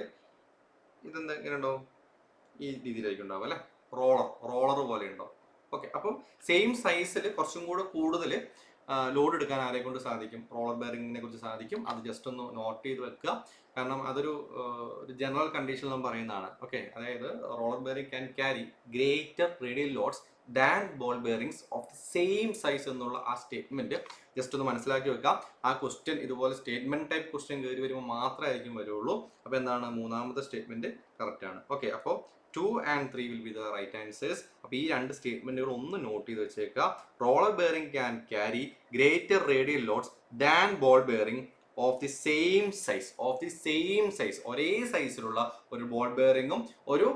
ഇതെന്താ ഇങ്ങനെ ഉണ്ടാവും, ഈ രീതിയിലായിരിക്കും ഉണ്ടാവും അല്ലെ, റോളർ പോലെ ഉണ്ടാവും. ഓക്കെ, അപ്പം സെയിം സൈസിൽ കുറച്ചും കൂടെ കൂടുതൽ ലോഡ് എടുക്കാൻ ആരെ കൊണ്ട് സാധിക്കും? റോളർ ബെയറിങ്ങിനെ കുറിച്ച് സാധിക്കും. അത് ജസ്റ്റ് ഒന്ന് നോട്ട് ചെയ്ത് വെക്കുക. കാരണം അതൊരു ജനറൽ കണ്ടീഷൻ നമ്മൾ പറയുന്നതാണ്. ഓക്കെ, അതായത് roller bearing can carry greater radial loads than ball bearings of the same size എന്നുള്ള ആ സ്റ്റേറ്റ്മെന്റ് ജസ്റ്റ് ഒന്ന് മനസ്സിലാക്കി വെക്കാം. ആ ക്വസ്റ്റ്യൻ ഇതുപോലെ സ്റ്റേറ്റ്മെന്റ് ടൈപ്പ് ക്വസ്റ്റ്യൻ കയറി വരുമ്പോൾ മാത്രമായിരിക്കും വരുള്ളൂ. അപ്പോൾ എന്താണ്, മൂന്നാമത്തെ സ്റ്റേറ്റ്മെന്റ് കറക്റ്റ് ആണ്. ഓക്കെ, അപ്പോൾ 2 and 3 will be the right answers. അപ്പോൾ ഈ രണ്ട് സ്റ്റേറ്റ്മെന്റുകൾ ഒന്ന് നോട്ട് ചെയ്ത് വെച്ചേക്കുക. Roller bearing can carry greater radial loads than ball bearing of the same size, ഒരേ സൈസിലുള്ള ഒരു ബോൾ ബെയറിംഗും ഒരു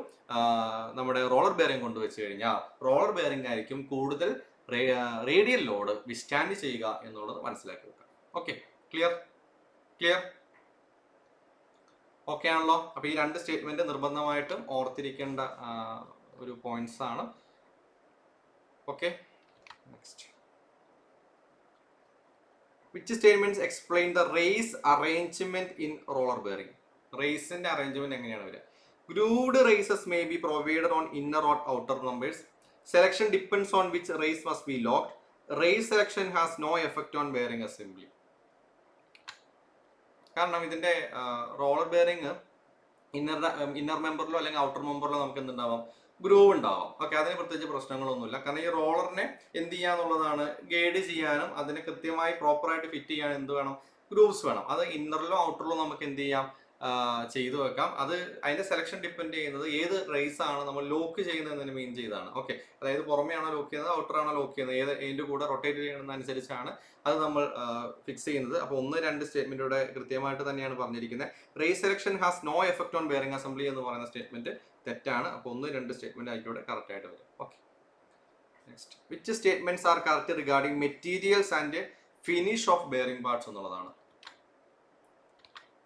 നമ്മുടെ റോളർ ബെയറിംഗ് കൊണ്ടുവച്ച് കഴിഞ്ഞാൽ റോളർ ബെയറിംഗ് ആയിരിക്കും കൂടുതൽ റേഡിയൽ ലോഡ് വിസ്റ്റാൻഡ് ചെയ്യുക എന്നുള്ളത് മനസ്സിലാക്കി വെക്കാം. Okay, clear? ഓക്കെ ആണല്ലോ. അപ്പൊ ഈ രണ്ട് സ്റ്റേറ്റ്മെന്റ് നിർബന്ധമായിട്ടും ഓർത്തിരിക്കേണ്ട ഒരു പോയിന്റ്സ് ആണ്. Okay, next. Which statements explain the race arrangement in roller bearing? റേസിന്റെ അറേഞ്ച്മെന്റ് എങ്ങനെയാണ് വരിക? Grooved races may be provided on inner or outer numbers. Selection depends on which race must be locked. Race selection has no effect on bearing assembly. കാരണം ഇതിന്റെ roller bearing inner മെമ്പറിലോ അല്ലെങ്കിൽ outer മെമ്പറിലോ നമുക്ക് എന്തുണ്ടാവാം? Groove ഉണ്ടാവാം. Okay, അതിന് പ്രത്യേകിച്ച് പ്രശ്നങ്ങളൊന്നുമില്ല. കാരണം ഈ റോളറിനെ എന്ത് ചെയ്യാന്നുള്ളതാണ്, ഗൈഡ് ചെയ്യാനും അതിനെ കൃത്യമായി പ്രോപ്പറായിട്ട് ഫിറ്റ് ചെയ്യാൻ എന്ത് വേണം? ഗ്രൂവ്സ് വേണം. അത് ഇന്നറിലോ ഔട്ടറിലോ നമുക്ക് എന്ത് ചെയ്യാം? ചെയ്തു വെക്കാം. അത് അതിന്റെ സെലക്ഷൻ ഡിപ്പെൻഡ് ചെയ്യുന്നത് ഏത് റേസ് ആണ് നമ്മൾ ലോക്ക് ചെയ്യുന്നതിന് മീൻ ചെയ്താണ്. ഓക്കെ, അതായത് പുറമേ ആണോ ലോക്ക് ചെയ്യുന്നത്, ഔട്ടർ ആണോ ലോക്ക് ചെയ്യുന്നത്, ഏതിന്റെ കൂടെ റൊട്ടേറ്റ് ചെയ്യുന്നതനുസരിച്ചാണ് അത് നമ്മൾ ഫിക്സ് ചെയ്യുന്നത്. അപ്പോൾ 1-2 സ്റ്റേറ്റ്മെന്റിലൂടെ കൃത്യമായിട്ട് തന്നെയാണ് പറഞ്ഞിരിക്കുന്നത്. Race selection has no effect on bearing assembly എന്ന് പറയുന്ന സ്റ്റേറ്റ്മെന്റ് തെറ്റാണ്. അപ്പോൾ 1-2 സ്റ്റേറ്റ്മെന്റ് ആയിക്കോട്ടെ കറക്റ്റ് ആയിട്ട് വരും. Okay, next. Which statements are correct regarding materials and finish of bearing parts എന്നുള്ളതാണ്.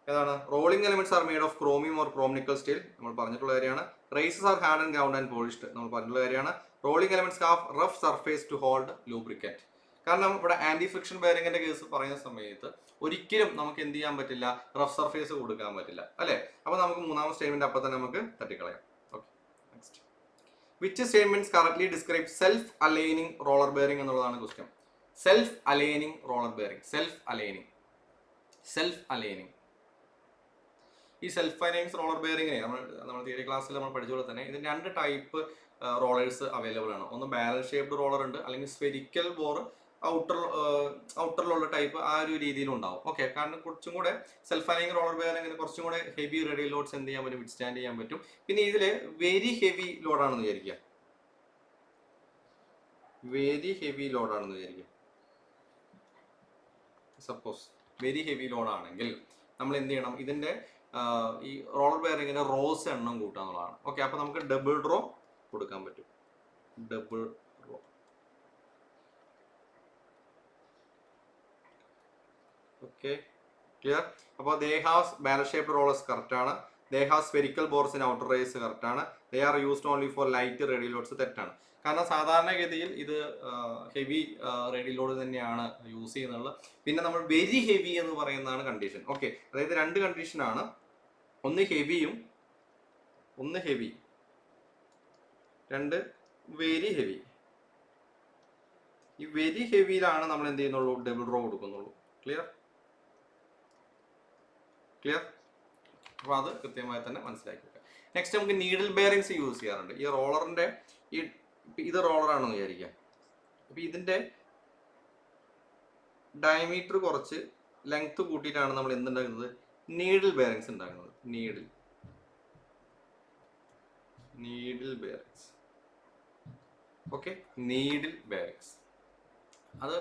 ഏതാണ്? Rolling elements are made of chromium or chrome nickel steel, നമ്മൾ പറഞ്ഞിട്ടുള്ള കാര്യമാണ്. Races are hard and ground and polished, നമ്മൾ പറഞ്ഞിട്ടുള്ള കാര്യമാണ്. Rolling elements have rough surface to hold lubricant. കാരണം ഇവിടെ ആന്റി ഫ്രിക്ഷൻ ബെയറിംഗിന്റെ കേസ് പറയുന്ന സമയത്ത് ഒരിക്കലും നമുക്ക് എന്ത് ചെയ്യാൻ പറ്റില്ല? റഫ് സർഫേസ് കൊടുക്കാൻ പറ്റില്ല, അല്ലെ? അപ്പൊ നമുക്ക് മൂന്നാമത്തെ സ്റ്റേറ്റ്മെന്റ് അപ്പൊ തന്നെ നമുക്ക് തട്ടിക്കളയാം. Okay, next. Which statements correctly describe self aligning roller bearing എന്നുള്ളതാണ് question. Self aligning roller bearing, self aligning. ഈ സെൽഫ് അലൈനിങ് റോളർ ബെയറിംഗിനെ നമ്മൾ തിയറി ക്ലാസ്സിൽ നമ്മൾ പഠിച്ച പോലെ തന്നെ ഇതിന് 2 ടൈപ്പ് റോളേഴ്സ് അവൈലബിൾ ആണ്. ഒന്ന് ബാരൽ ഷേപ്ഡ് റോളർ ഉണ്ട്, അല്ലെങ്കിൽ സ്ഫെരിക്കൽ ബോർ ഔട്ടറിലുള്ള ടൈപ്പ് ആ ഒരു രീതിയിലും ഉണ്ടാവും. ഓക്കെ, കാരണം കുറച്ചും കൂടെ സെൽഫ് അലൈനിങ് റോളർ ബെയറിംഗിന് കുറച്ചും കൂടെ ഹെവി റേഡിയൽ ലോഡ്സ് എന്ത് ചെയ്യാൻ പറ്റും? വിത്ത്സ്റ്റാൻഡ് ചെയ്യാൻ പറ്റും. പിന്നെ ഇതില് വെരി ഹെവി ലോഡാണെന്ന് വിചാരിക്കുക, സപ്പോസ് വെരി ഹെവി ലോഡാണെങ്കിൽ നമ്മൾ എന്ത് ചെയ്യണം? ഇതിന്റെ ഈ റോളർ ബെയറിങ്ങിന് റോസ് എണ്ണം കൂട്ടാന്നുള്ളതാണ്. ഓക്കെ, അപ്പൊ നമുക്ക് ഡബിൾ റോ കൊടുക്കാൻ പറ്റും. Double row. Okay, clear? അപ്പോൾ they have barrel shaped rollers correct ആണ്. They have spherical bores in outer race correct ആണ്. They are used only for light radial loads തെറ്റാണ്. കാരണം സാധാരണഗതിയിൽ ഇത് ഹെവി റേഡിയൽ ലോഡ് തന്നെയാണ് യൂസ് ചെയ്യുന്നത്. പിന്നെ നമ്മൾ വെരി ഹെവി എന്ന് പറയുന്നതാണ് കണ്ടീഷൻ. ഓക്കെ, അതായത് 2 കണ്ടീഷനാണ്. ഒന്ന് ഹെവി, 2 വെരി ഹെവി. ഈ വെരി ഹെവിയിലാണ് നമ്മൾ എന്ത് ചെയ്യുന്നുള്ളൂ? ഡബിൾ റോ കൊടുക്കുന്നുള്ളൂ. ക്ലിയർ? അപ്പോൾ അത് കൃത്യമായി തന്നെ മനസ്സിലാക്കി വെക്കാം. നെക്സ്റ്റ് നമുക്ക് നീഡിൽ ബെയറിങ്സ് യൂസ് ചെയ്യാറുണ്ട്. ഈ റോളറിന്റെ ഇത് റോളറാണെന്ന് വിചാരിക്കാം. അപ്പൊ ഇതിന്റെ ഡയമീറ്റർ കുറച്ച് ലെങ്ത് കൂട്ടിയിട്ടാണ് നമ്മൾ എന്തുണ്ടാക്കുന്നത്? നീഡിൽ ബെയറിങ്സ് ഉണ്ടാക്കുന്നത്. Needle bearings. Okay, needle bearings അത്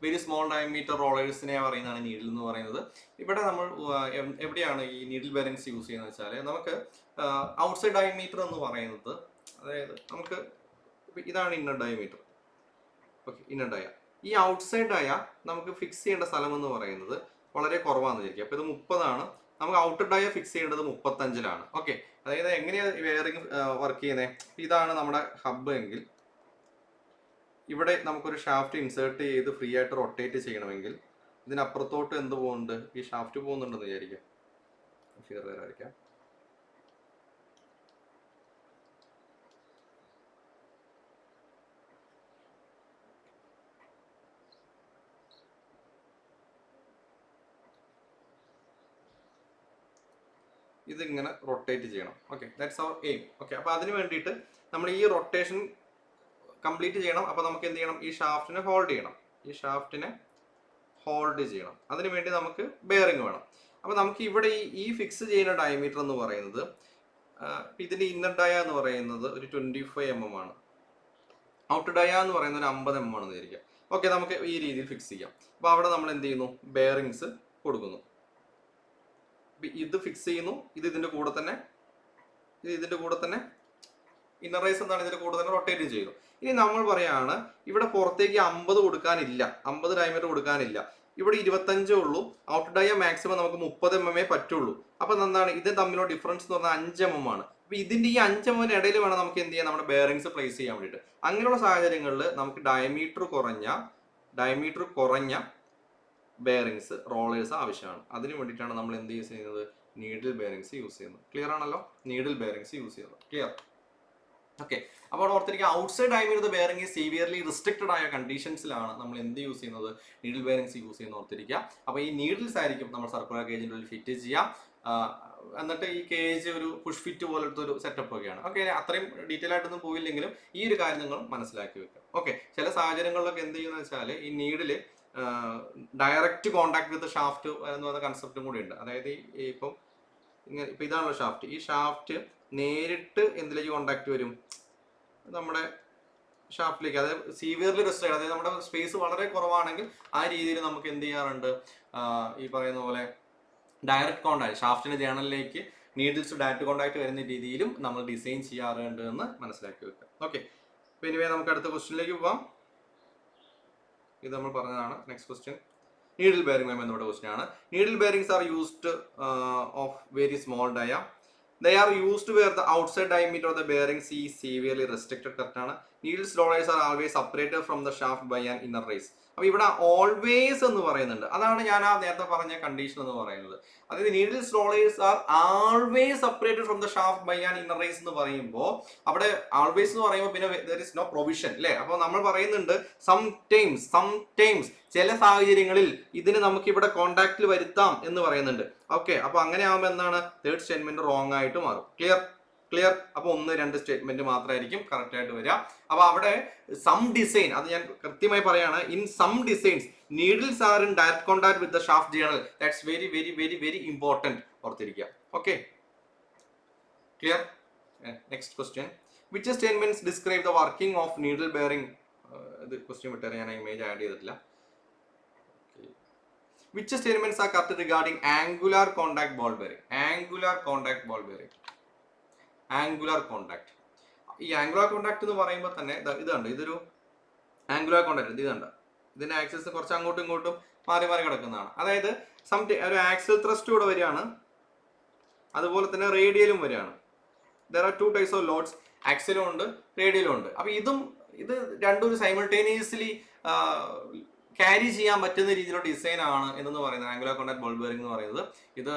വെരി സ്മോൾ ഡയമീറ്റർ റോളേഴ്സിനെ പറയുന്നതാണ് നീഡിൽ എന്ന് പറയുന്നത്. ഇവിടെ നമ്മൾ എവിടെയാണ് ഈ നീഡിൽ ബെയറിങ്സ് യൂസ് ചെയ്യുന്നത് വെച്ചാൽ, നമുക്ക് ഔട്ട്സൈഡ് ഡയമീറ്റർ എന്ന് പറയുന്നത്, അതായത് നമുക്ക് ഇതാണ് inner diameter. Okay, inner dia. ഈ ഔട്ട്സൈഡ് ഡയ നമുക്ക് ഫിക്സ് ചെയ്യേണ്ട സ്ഥലം എന്ന് പറയുന്നത് വളരെ കുറവാണെന്ന് വിചാരിക്കും. അപ്പൊ ഇത് 30 ആണ്. നമുക്ക് ഔട്ടർ ഡയ ഫിക്സ് ചെയ്യേണ്ടത് 35-ലാണ്. ഓക്കെ, അതായത് എങ്ങനെയാണ് ബെയറിംഗ് വർക്ക് ചെയ്യുന്നത്? ഇതാണ് നമ്മുടെ ഹബ്ബ് എങ്കിൽ ഇവിടെ നമുക്കൊരു ഷാഫ്റ്റ് ഇൻസേർട്ട് ചെയ്ത് ഫ്രീ ആയിട്ട് റൊട്ടേറ്റ് ചെയ്യണമെങ്കിൽ ഇതിനപ്പുറത്തോട്ട് എന്ത് പോകുന്നുണ്ട്? ഈ ഷാഫ്റ്റ് പോകുന്നുണ്ടെന്ന് വിചാരിക്കാം. ഫിഗർ വരാതിരിക്കാം. ഇതിങ്ങനെ റൊട്ടേറ്റ് ചെയ്യണം. Okay, that's our aim. Okay, അപ്പോൾ അതിന് വേണ്ടിയിട്ട് നമ്മൾ ഈ റൊട്ടേഷൻ കംപ്ലീറ്റ് ചെയ്യണം. അപ്പോൾ നമുക്ക് എന്ത് ചെയ്യണം? ഈ ഷാഫ്റ്റിനെ ഹോൾഡ് ചെയ്യണം. അതിന് വേണ്ടി നമുക്ക് ബെയറിംഗ് വേണം. അപ്പോൾ നമുക്ക് ഇവിടെ ഈ ഫിക്സ് ചെയ്യുന്ന ഡയമീറ്റർ എന്ന് പറയുന്നത്, ഇതിന്റെ ഇന്നർ ഡയ എന്ന് പറയുന്നത് ഒരു 25 mm ആണ്. ഔട്ട് ഡയ എന്ന് പറയുന്നത് ഒരു 50 mm ആണെന്ന് വിചാരിക്കുക. ഓക്കെ, നമുക്ക് ഈ രീതിയിൽ ഫിക്സ് ചെയ്യാം. അപ്പോൾ അവിടെ നമ്മൾ എന്ത് ചെയ്യുന്നു? ബെയറിങ്സ് കൊടുക്കുന്നു. ഇത് ഫിക്സ് ചെയ്യുന്നു. ഇതിന്റെ കൂടെ തന്നെ ഇന്നറൈസ് എന്താണ്, ഇതിന്റെ കൂടെ തന്നെ റൊട്ടേറ്റ് ചെയ്യുന്നു. ഇനി നമ്മൾ പറയാണ് ഇവിടെ പുറത്തേക്ക് 50 കൊടുക്കാനില്ല, 50 ഡയമീറ്റർ കൊടുക്കാനില്ല. ഇവിടെ 25 ഉള്ളൂ. ഔട്ട് ഡയ മാക്സിമം നമുക്ക് 30 mm പറ്റുള്ളൂ. അപ്പൊ എന്താണ് ഇത് തമ്മിലുള്ള ഡിഫറൻസ് എന്ന് പറഞ്ഞാൽ 5 mm ആണ്. അപ്പൊ ഇതിന്റെ ഈ 5 mm ഇടയിൽ വേണം നമുക്ക് എന്ത് ചെയ്യാം? നമ്മുടെ ബെയറിങ്സ് പ്ലേസ് ചെയ്യാൻ വേണ്ടിയിട്ട്. അങ്ങനെയുള്ള സാഹചര്യങ്ങളിൽ നമുക്ക് ഡയമീറ്റർ കുറഞ്ഞ ബെയറിങ്സ്, റോളേഴ്സ് ആവശ്യമാണ്. അതിന് വേണ്ടിയിട്ടാണ് നമ്മൾ എന്ത് യൂസ് ചെയ്യുന്നത്? നീഡിൽ ബെയറിങ്സ് യൂസ് ചെയ്യുന്നത്. ക്ലിയർ ആണല്ലോ? നീഡിൽ ബെയറിങ്സ് യൂസ് ചെയ്യുന്നത് ക്ലിയർ. ഓക്കെ, അപ്പോൾ ഓർത്തിരിക്കുക, ഔട്ട്സൈഡ് ഡയമീറ്റർ ബെയറിംഗ് സീവിയർലി റിസ്ട്രിക്റ്റഡ് ആയ കണ്ടീഷൻസിലാണ് നമ്മൾ എന്ത് യൂസ് ചെയ്യുന്നത്? നീഡിൽ ബെയറിങ്സ് യൂസ് ചെയ്യുന്ന ഓർത്തിരിക്കുക. അപ്പോൾ ഈ നീഡിൽസ് ആയിരിക്കും നമ്മൾ സർക്കുലർ കേജിൻ്റെ ഉള്ളിൽ ഫിറ്റ് ചെയ്യാം. എന്നിട്ട് ഈ കേജ് ഒരു പുഷ് ഫിറ്റ് പോലത്തെ ഒരു സെറ്റപ്പ് ഒക്കെയാണ്. ഓക്കെ, അത്രയും ഡീറ്റെയിൽ ആയിട്ടൊന്നും പോയില്ലെങ്കിലും ഈ ഒരു കാര്യം നിങ്ങൾ മനസ്സിലാക്കി വെക്കുക. ഓക്കെ, ചില സാഹചര്യങ്ങളിലൊക്കെ എന്ത് ചെയ്യുന്നത് വെച്ചാൽ ഈ നീഡില് ഡയറക്റ്റ് കോണ്ടാക്ട് വിത്ത് ഷാഫ്റ്റ് എന്ന് പറയുന്ന കൺസെപ്റ്റും കൂടി ഉണ്ട്. അതായത് ഇപ്പം ഇതാണല്ലോ ഷാഫ്റ്റ്. ഈ ഷാഫ്റ്റ് നേരിട്ട് എന്തിലേക്ക് കോണ്ടാക്ട് വരും? നമ്മുടെ ഷാഫ്റ്റിലേക്ക്. അതായത് സീവിയർലി റെസ്ട്രിക്റ്റഡ്, അതായത് നമ്മുടെ സ്പേസ് വളരെ കുറവാണെങ്കിൽ ആ രീതിയിൽ നമുക്ക് എന്ത് ചെയ്യാറുണ്ട്? ഈ പറയുന്ന പോലെ ഡയറക്റ്റ് കോണ്ടാക്ട്, ഷാഫ്റ്റിന്റെ ജേണലിലേക്ക് നീഡിൽസ് ഡയറക്റ്റ് കോണ്ടാക്ട് വരുന്ന രീതിയിലും നമ്മൾ ഡിസൈൻ ചെയ്യാറുണ്ട് എന്ന് മനസ്സിലാക്കി വെക്കുക. ഓക്കെ, അപ്പോൾ ഇനി നമുക്ക് അടുത്ത ക്വസ്റ്റ്യനിലേക്ക് പോവാം. ഇത് നമ്മൾ പറഞ്ഞതാണ്. നെക്സ്റ്റ് ക്വസ്റ്റ്യൻ, നീഡിൽ ബെയറിംഗ് നമ്മുടെ ക്വസ്റ്റ്യൻ ആണ്. Needle bearings are used of very small dia. They are used where the outside diameter of the bearings is severely restricted. കറക്റ്റാണ്. Needles rollers are always separated from the shaft by an inner race. അപ്പോൾ ഇവിടെ always എന്ന് പറയുന്നുണ്ട്. അതാണ് ഞാൻ ആ നേരത്തെ പറഞ്ഞ കണ്ടീഷൻ എന്ന് പറയുന്നത്. അതായത് needles rollers are always separated from the shaft by an inner race എന്ന് പറയുമ്പോൾ അവിടെ ആൾവേസ് എന്ന് പറയുമ്പോൾ പിന്നെ ദർ ഇസ് നോ പ്രൊവിഷൻ അല്ലേ. അപ്പോൾ നമ്മൾ പറയുന്നുണ്ട് സംടൈംസ് ചില സാഹചര്യങ്ങളിൽ ഇതിന് നമുക്ക് ഇവിടെ കോണ്ടാക്റ്റിൽ വരുത്താം എന്ന് പറയുന്നുണ്ട്. ഓക്കെ, അപ്പോൾ അങ്ങനെ ആകുമ്പോൾ എന്താണ്? തേർഡ് സ്റ്റേറ്റ്മെന്റ് റോങ് ആയിട്ട് മാറും. ക്ലിയർ. അപ്പോൾ 1-2 സ്റ്റേറ്റ്മെന്റ് മാത്രമായിരിക്കും കറക്റ്റ് ആയിട്ട് വരിക. അപ്പൊ അവിടെ സം ഡിസൈൻ, അത് ഞാൻ കൃത്യമായി പറയാണ്, in some designs needles are in direct contact with the shaft journal. That's very very very very important, ഓർത്തിരിക്കുക. Okay, clear. Next question, which statements describe the working of needle bearing? ഇത് question വിട്ടേരെ, ഞാൻ image add ചെയ്തിട്ടില്ല. Which statements are correct regarding angular contact ball bearing? Angular contact ഈ angular contact എന്ന് പറയുമ്പോൾ തന്നെ ഇതുണ്ട്, ഇതൊരു ആംഗുലാർ കോണ്ടാക്ട്. ഇത് കണ്ട, ഇതിന്റെ ആക്സിസ് കുറച്ച് അങ്ങോട്ടും ഇങ്ങോട്ടും മാറി കിടക്കുന്നതാണ്. അതായത് ഒരു ആക്സിൽ ത്രസ്റ്റ് കൂടെ വരികയാണ്, അതുപോലെ തന്നെ റേഡിയലും വരികയാണ്. There are 2 types of loads, ആക്സിലും ഉണ്ട് റേഡിയലും ഉണ്ട്. അപ്പൊ ഇത് രണ്ടും ഒരു സൈമിൾട്ടേനിയസ്ലി ക്യാരി ചെയ്യാൻ പറ്റുന്ന രീതിയിലുള്ള ഡിസൈൻ ആണ് എന്ന് പറയുന്നത് ആംഗുലാർ കോണ്ടാക്ട് ബോൾ ബെയറിംഗ് എന്ന് പറയുന്നത്. ഇത്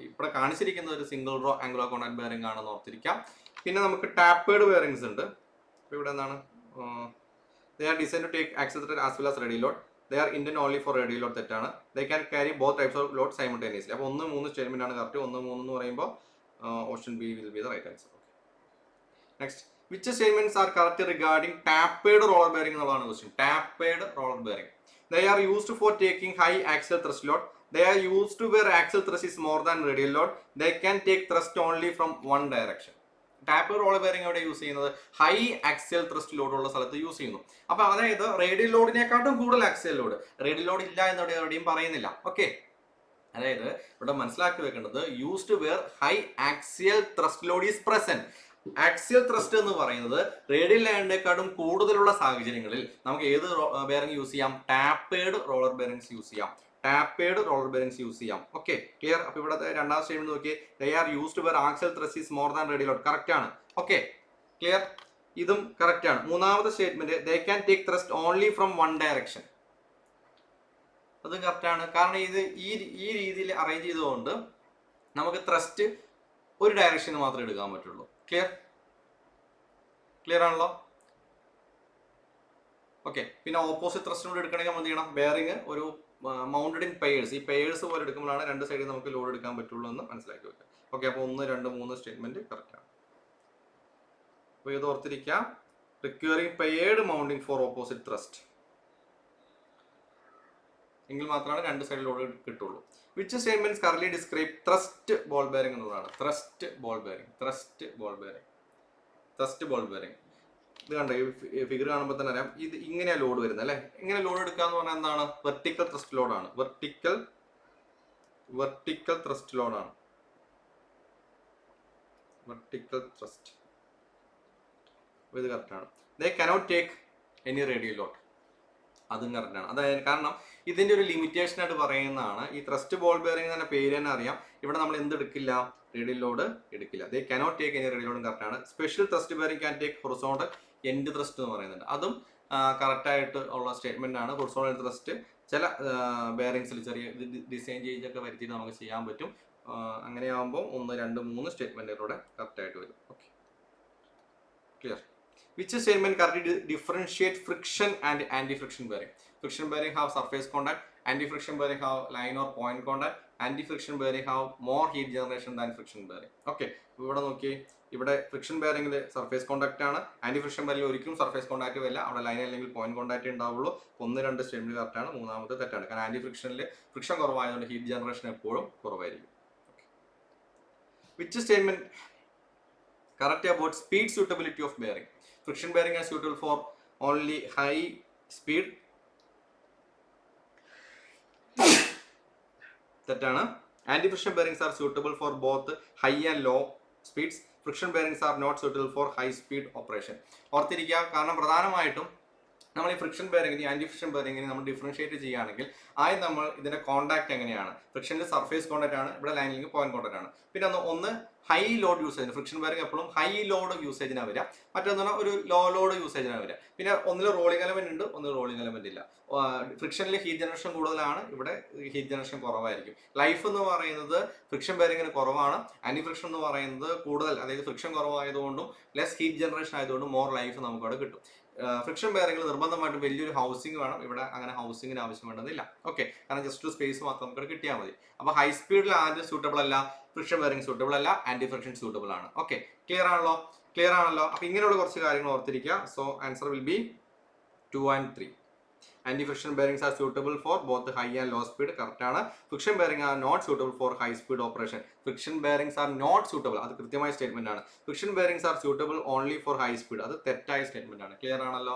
ഇവിടെ കാണിച്ചിരിക്കുന്ന ഒരു single raw angular contact bearing ആണെന്ന് ഓർത്തിരിക്കാം. പിന്നെ നമുക്ക് ടാപ്പേർഡ് ബെയറിംഗ്സ് ഉണ്ട്. അപ്പോൾ ഇവിടെ എന്താണ്? They are design to take axial thrust as well as radial load. They are intend only for radial load. തെറ്റാണ്. They can carry both types of load simultaneously. അപ്പോൾ 1-3 statement ആണ് കറക്റ്റ്. 1-3 എന്ന് പറയുമ്പോൾ option B will be the right answer. Next, which statements are correct regarding tapered roller bearing എന്നുള്ളതാണ് question. Tapered roller bearing. They are used for taking high axial thrust load. They are used where axial thrust is more than radial load. They can take thrust only from one direction. Taper roller bearing എവിടെ use ചെയ്യുന്നത്? High axial thrust load ഉള്ള സ്ഥലത്ത് use ചെയ്യുന്നു. അപ്പൊ അതായത് radial ലോഡിനെക്കാട്ടും കൂടുതൽ axial load, radial load ഇല്ല എന്ന് എവിടെയും പറയുന്നില്ല. ഓക്കെ, അതായത് ഇവിടെ മനസ്സിലാക്കി വെക്കേണ്ടത് used where high axial thrust load is present. Axial thrust എന്ന് പറയുന്നത് റേഡിയൽ ലൈനിനെക്കാളും കൂടുതലുള്ള സാഹചര്യങ്ങളിൽ നമുക്ക് ഏത് ബെയറിംഗ് യൂസ് ചെയ്യാം? ടാപ്പേർഡ് റോളർ ബെയറിംഗ്സ് യൂസ് ചെയ്യാം. Okay, clear. അപ്പൊ ഇവിടെ രണ്ടാമത്തെ സ്റ്റേറ്റ്മെന്റ് നോക്കിയേ, they are used where axial thrust is more than radial load. Correct ആണ്. Okay, clear. ഇതും കറക്റ്റ് ആണ്. മൂന്നാമത്തെ statement, they can take thrust only from one direction. അതും കറക്റ്റ് ആണ്. കാരണം ഇത് ഈ രീതിയിൽ അറേഞ്ച് ചെയ്തുകൊണ്ട് നമുക്ക് ത്രസ്റ്റ് ഒരു ഡയറക്ഷന് മാത്രമേ എടുക്കാൻ പറ്റുള്ളൂ. ക്ലിയർ ആണല്ലോ? ഓക്കെ, പിന്നെ ഓപ്പോസിറ്റ് ത്രസ്റ്റ് കൂടെ എടുക്കണമെങ്കിൽ നമ്മൾ ചെയ്യണം, ബെയറിംഗ് ഒരു മൗണ്ടഡ് ഇൻ പെയേഴ്സ്. ഈ പെയേഴ്സ് പോലെ എടുക്കുമ്പോഴാണ് രണ്ട് സൈഡിൽ നമുക്ക് ലോഡ് എടുക്കാൻ പറ്റുള്ളൂ എന്ന് മനസ്സിലാക്കി വെക്കുക. ഓക്കെ, അപ്പോൾ 1, 2, 3 സ്റ്റേറ്റ്മെന്റ് കറക്റ്റ് ആണ്. അപ്പോൾ ഇത് ഓർത്തിരിക്കുക, requiring paired mounting for opposite thrust എങ്കിൽ മാത്രമാണ് രണ്ട് സൈഡിൽ ലോഡ് കിട്ടുള്ളൂ. Which statements current describe thrust ball bearing എന്നുള്ളതാണ്. Thrust ball bearing. ഇത് കണ്ടോ, ഈ ഫിഗർ കാണുമ്പോൾ തന്നെ അറിയാം ഇത് ഇങ്ങനെയാണ് ലോഡ് വരുന്നത് അല്ലേ. ഇങ്ങനെ ലോഡ് എടുക്കുക എന്ന് പറഞ്ഞാൽ എന്താണ്? വെർട്ടിക്കൽ ത്രസ്റ്റ് ലോഡാണ്. വെർട്ടിക്കൽ ത്രസ്റ്റ് ലോഡാണ്. Vertical thrust. ഇത് കറക്റ്റാണ്. They cannot take any radial load. അതും കറക്റ്റാണ്. അതായത് കാരണം ഇതിന്റെ ഒരു ലിമിറ്റേഷൻ ആയിട്ട് പറയുന്നതാണ്. ഈ ത്രസ്റ്റ് ബോൾ ബെയറിംഗ് തന്നെ പേര് തന്നെ അറിയാം. ഇവിടെ നമ്മൾ എന്ത് എടുക്കില്ല? റേഡിയൽ ലോഡ് എടുക്കില്ല. ദേ കനോട്ട് ടേക്ക് എനി റേഡിയൽ ലോഡും കറക്റ്റാണ്. Special thrust bearing can take horizontal end thrust എന്ന് പറയുന്നുണ്ട്. അതും കറക്റ്റായിട്ട് ഉള്ള സ്റ്റേറ്റ്മെന്റ് ആണ്. ഹൊറിസോണ്ടൽ ത്രസ്റ്റ് ചില ബെയറിംഗ്സിൽ ചെറിയ ഡിസൈൻ ചേഞ്ച് ഒക്കെ വരുത്തിയിട്ട് നമുക്ക് ചെയ്യാൻ പറ്റും. അങ്ങനെയാകുമ്പോൾ 1, 2, 3 സ്റ്റേറ്റ്മെന്റിലൂടെ കറക്റ്റായിട്ട് വരും. Okay, clear. Which statement correctly differentiate friction and anti-friction bearing? Friction bearing have surface contact, anti-friction bearing have line or point contact, anti-friction bearing have more heat generation than friction bearing. Okay, ഇവിടെ നോക്കി, ഇവിടെ friction ബെയറിംഗിൽ surface contact ആണ്. Anti friction ബെയറിംഗിൽ ഒരിക്കലും surface contact വരില്ല. അവിടെ line അല്ലെങ്കിൽ point contact ഉണ്ടാവുള്ളൂ. 1, 2 statement correct ആണ്. മൂന്നാമത്തെ തെറ്റാണ്. കാരണം ആന്റി ഫ്രിക്ഷനിൽ ഫ്രിക്ഷൻ കുറവായതുകൊണ്ട് ഹീറ്റ് ജനറേഷൻ എപ്പോഴും കുറവായിരിക്കും. Which statement correct about speed suitability of bearing? Friction bearing is suitable for only high speed. തെറ്റാണ്. Anti friction bearings are suitable for both high and low speeds. Friction bearings are not suitable for high speed operation. ഓർത്തിരിക്കുക, കാരണം പ്രധാനമായിട്ടും നമ്മൾ ഈ friction ബെയറിംഗിന് anti friction ബെയറിംഗിന് നമ്മൾ differentiate ചെയ്യുകയാണെങ്കിൽ ആദ്യം നമ്മൾ ഇതിന്റെ കോൺടാക്ട് എങ്ങനെയാണ്? ഫ്രിക്ഷനിൽ സർഫേസ് കോൺടാക്ട് ആണ്, ഇവിടെ ലൈനിലേക്ക് പോയിന്റ് കോൺടാക്ട് ആണ്. പിന്നെ ഒന്ന് ഹൈ ലോഡ് യൂസേജിന്, ഫ്രിക്ഷൻ ബെയറിംഗ് എപ്പോഴും ഹൈ ലോഡ് യൂസേജിനാണ് വരിക. മറ്റൊന്ന് ഒരു ലോ ലോഡ് യൂസേജിനാണ് വരിക. പിന്നെ ഒന്നിൽ റോളിംഗ് എലമെന്റ് ഉണ്ട്, ഒന്നിൽ റോളിംഗ് എലമെന്റ് ഇല്ല. ഫ്രിക്ഷനിൽ ഹീറ്റ് ജനറേഷൻ കൂടുതലാണ്, ഇവിടെ ഹീറ്റ് ജനറേഷൻ കുറവായിരിക്കും. ലൈഫ് എന്ന് പറയുന്നത് ഫ്രിക്ഷൻ ബെയറിംഗിന് കുറവാണ്. ആന്റി ഫ്രിക്ഷൻ എന്ന് പറയുന്നത് കൂടുതൽ, അതായത് ഫ്രിക്ഷൻ കുറവായതുകൊണ്ടും ലെസ് ഹീറ്റ് ജനറേഷൻ ആയതുകൊണ്ടും മോർ ലൈഫ് നമുക്ക് അവിടെ കിട്ടും. ഫ്രിക്ഷൻ ബെയറിംഗിൽ നിർബന്ധമായിട്ടും വലിയൊരു ഹൗസിംഗ് വേണം. ഇവിടെ അങ്ങനെ ഹൗസിംഗിന് ആവശ്യം വേണ്ടതില്ല. ഓക്കെ, കാരണം ജസ്റ്റ് സ്പേസ് മാത്രം നമുക്ക് കിട്ടിയാൽ മതി. അപ്പൊ ഹൈ സ്പീഡിൽ ആദ്യം സൂട്ടബിൾ അല്ല, ഫ്രിക്ഷൻ ബെയറിംഗ് സൂട്ടബിൾ അല്ല, ആന്റി ഫ്രിക്ഷൻ സൂട്ടബിൾ ആണ്. ഓക്കെ, ക്ലിയർ ആണല്ലോ? അപ്പൊ ഇങ്ങനെയുള്ള കുറച്ച് കാര്യങ്ങൾ ഓർത്തിരിക്കുക. So answer will be 2 and 3. Anti friction bearings are suitable for both high and low speed. Correct ആണ്. Friction bearing are not suitable for high speed operation. Friction bearings are not suitable, അത് കൃത്യമായ statement ആണ്. Friction bearings are suitable only for high speed, അത് തെറ്റായ statement ആണ്. Clear ആണല്ലോ?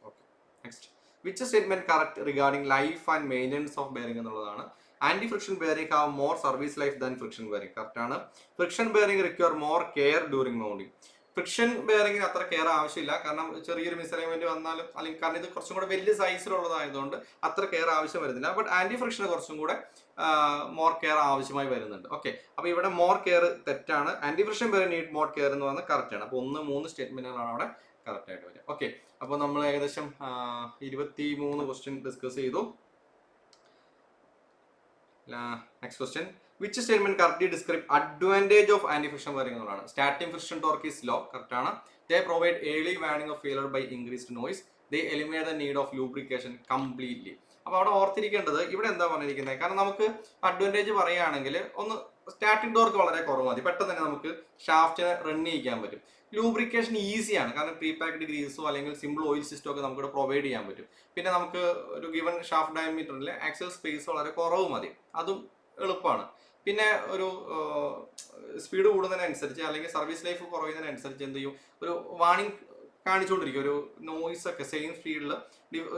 Okay, next. Which statement correct regarding life and maintenance of bearing എന്നുള്ളതാണ്. Anti friction bearing have more service life than friction bearing. Correct ആണ്. Friction bearing require more care during mounting. Friction ബെയറിംഗിന് അത്ര care ആവശ്യമില്ല, കാരണം ചെറിയൊരു മിസ്അലൈൻമെന്റ് വന്നാലും, അല്ലെങ്കിൽ കാരണം ഇത് കുറച്ചും കൂടെ വലിയ സൈസിലുള്ളതായതുകൊണ്ട് അത്ര കെയർ ആവശ്യം വരുന്നില്ല. ബട്ട് ആന്റി ഫ്രിക്ഷന് കുറച്ചും കൂടെ മോർ കെയർ ആവശ്യമായി വരുന്നുണ്ട്. ഓക്കെ, അപ്പൊ ഇവിടെ മോർ കെയർ തെറ്റാണ്. Anti friction bearing need more care എന്ന് പറഞ്ഞാൽ കറക്റ്റ് ആണ്. അപ്പൊ 1, 3 സ്റ്റേറ്റ്മെന്റുകളാണ് അവിടെ കറക്റ്റ് ആയിട്ട് വരിക. ഓക്കെ, അപ്പൊ നമ്മൾ ഏകദേശം 23 ക്വസ്റ്റ്യൻ ഡിസ്കസ് ചെയ്തു. Next question. Which statement correctly describe advantage of anti-friction bearing എന്നുള്ളതാണ്. Starting friction torque is low. Correct ആണ്. They provide early warning of failure by increased noise. They eliminate the need of lubrication completely. അപ്പോൾ അവിടെ ഓർത്തിരിക്കേണ്ടത് ഇവിടെ എന്താ പറഞ്ഞിരിക്കുന്നത്, കാരണം നമുക്ക് advantage പറയുകയാണെങ്കിൽ ഒന്ന് സ്റ്റാർട്ടിംഗ് ടോർക്ക് വളരെ കുറവ് മതി, പെട്ടെന്ന് തന്നെ നമുക്ക് ഷാഫ്റ്റിനെ റൺ ചെയ്യിക്കാൻ പറ്റും. ലൂബ്രിക്കേഷൻ ഈസിയാണ്, കാരണം പ്രീ പാക്ഡ് ഗ്രീസോ അല്ലെങ്കിൽ സിമ്പിൾ ഓയിൽ സിസ്റ്റോ ഒക്കെ നമുക്ക് പ്രൊവൈഡ് ചെയ്യാൻ പറ്റും. പിന്നെ നമുക്ക് ഒരു ഗിവൺ ഷാഫ്റ്റ് ഡയമീറ്ററിൽ ആക്സൽ സ്പേസ് വളരെ കുറവ് മതി, അതും എളുപ്പമാണ്. പിന്നെ ഒരു സ്പീഡ് കൂടുന്നതിനനുസരിച്ച് അല്ലെങ്കിൽ സർവീസ് ലൈഫ് കുറയുന്നതിനനുസരിച്ച് എന്ത് ചെയ്യും, ഒരു വാണിംഗ് കാണിച്ചുകൊണ്ടിരിക്കും. ഒരു നോയ്സ് ഒക്കെ സെയിം സ്പീഡിൽ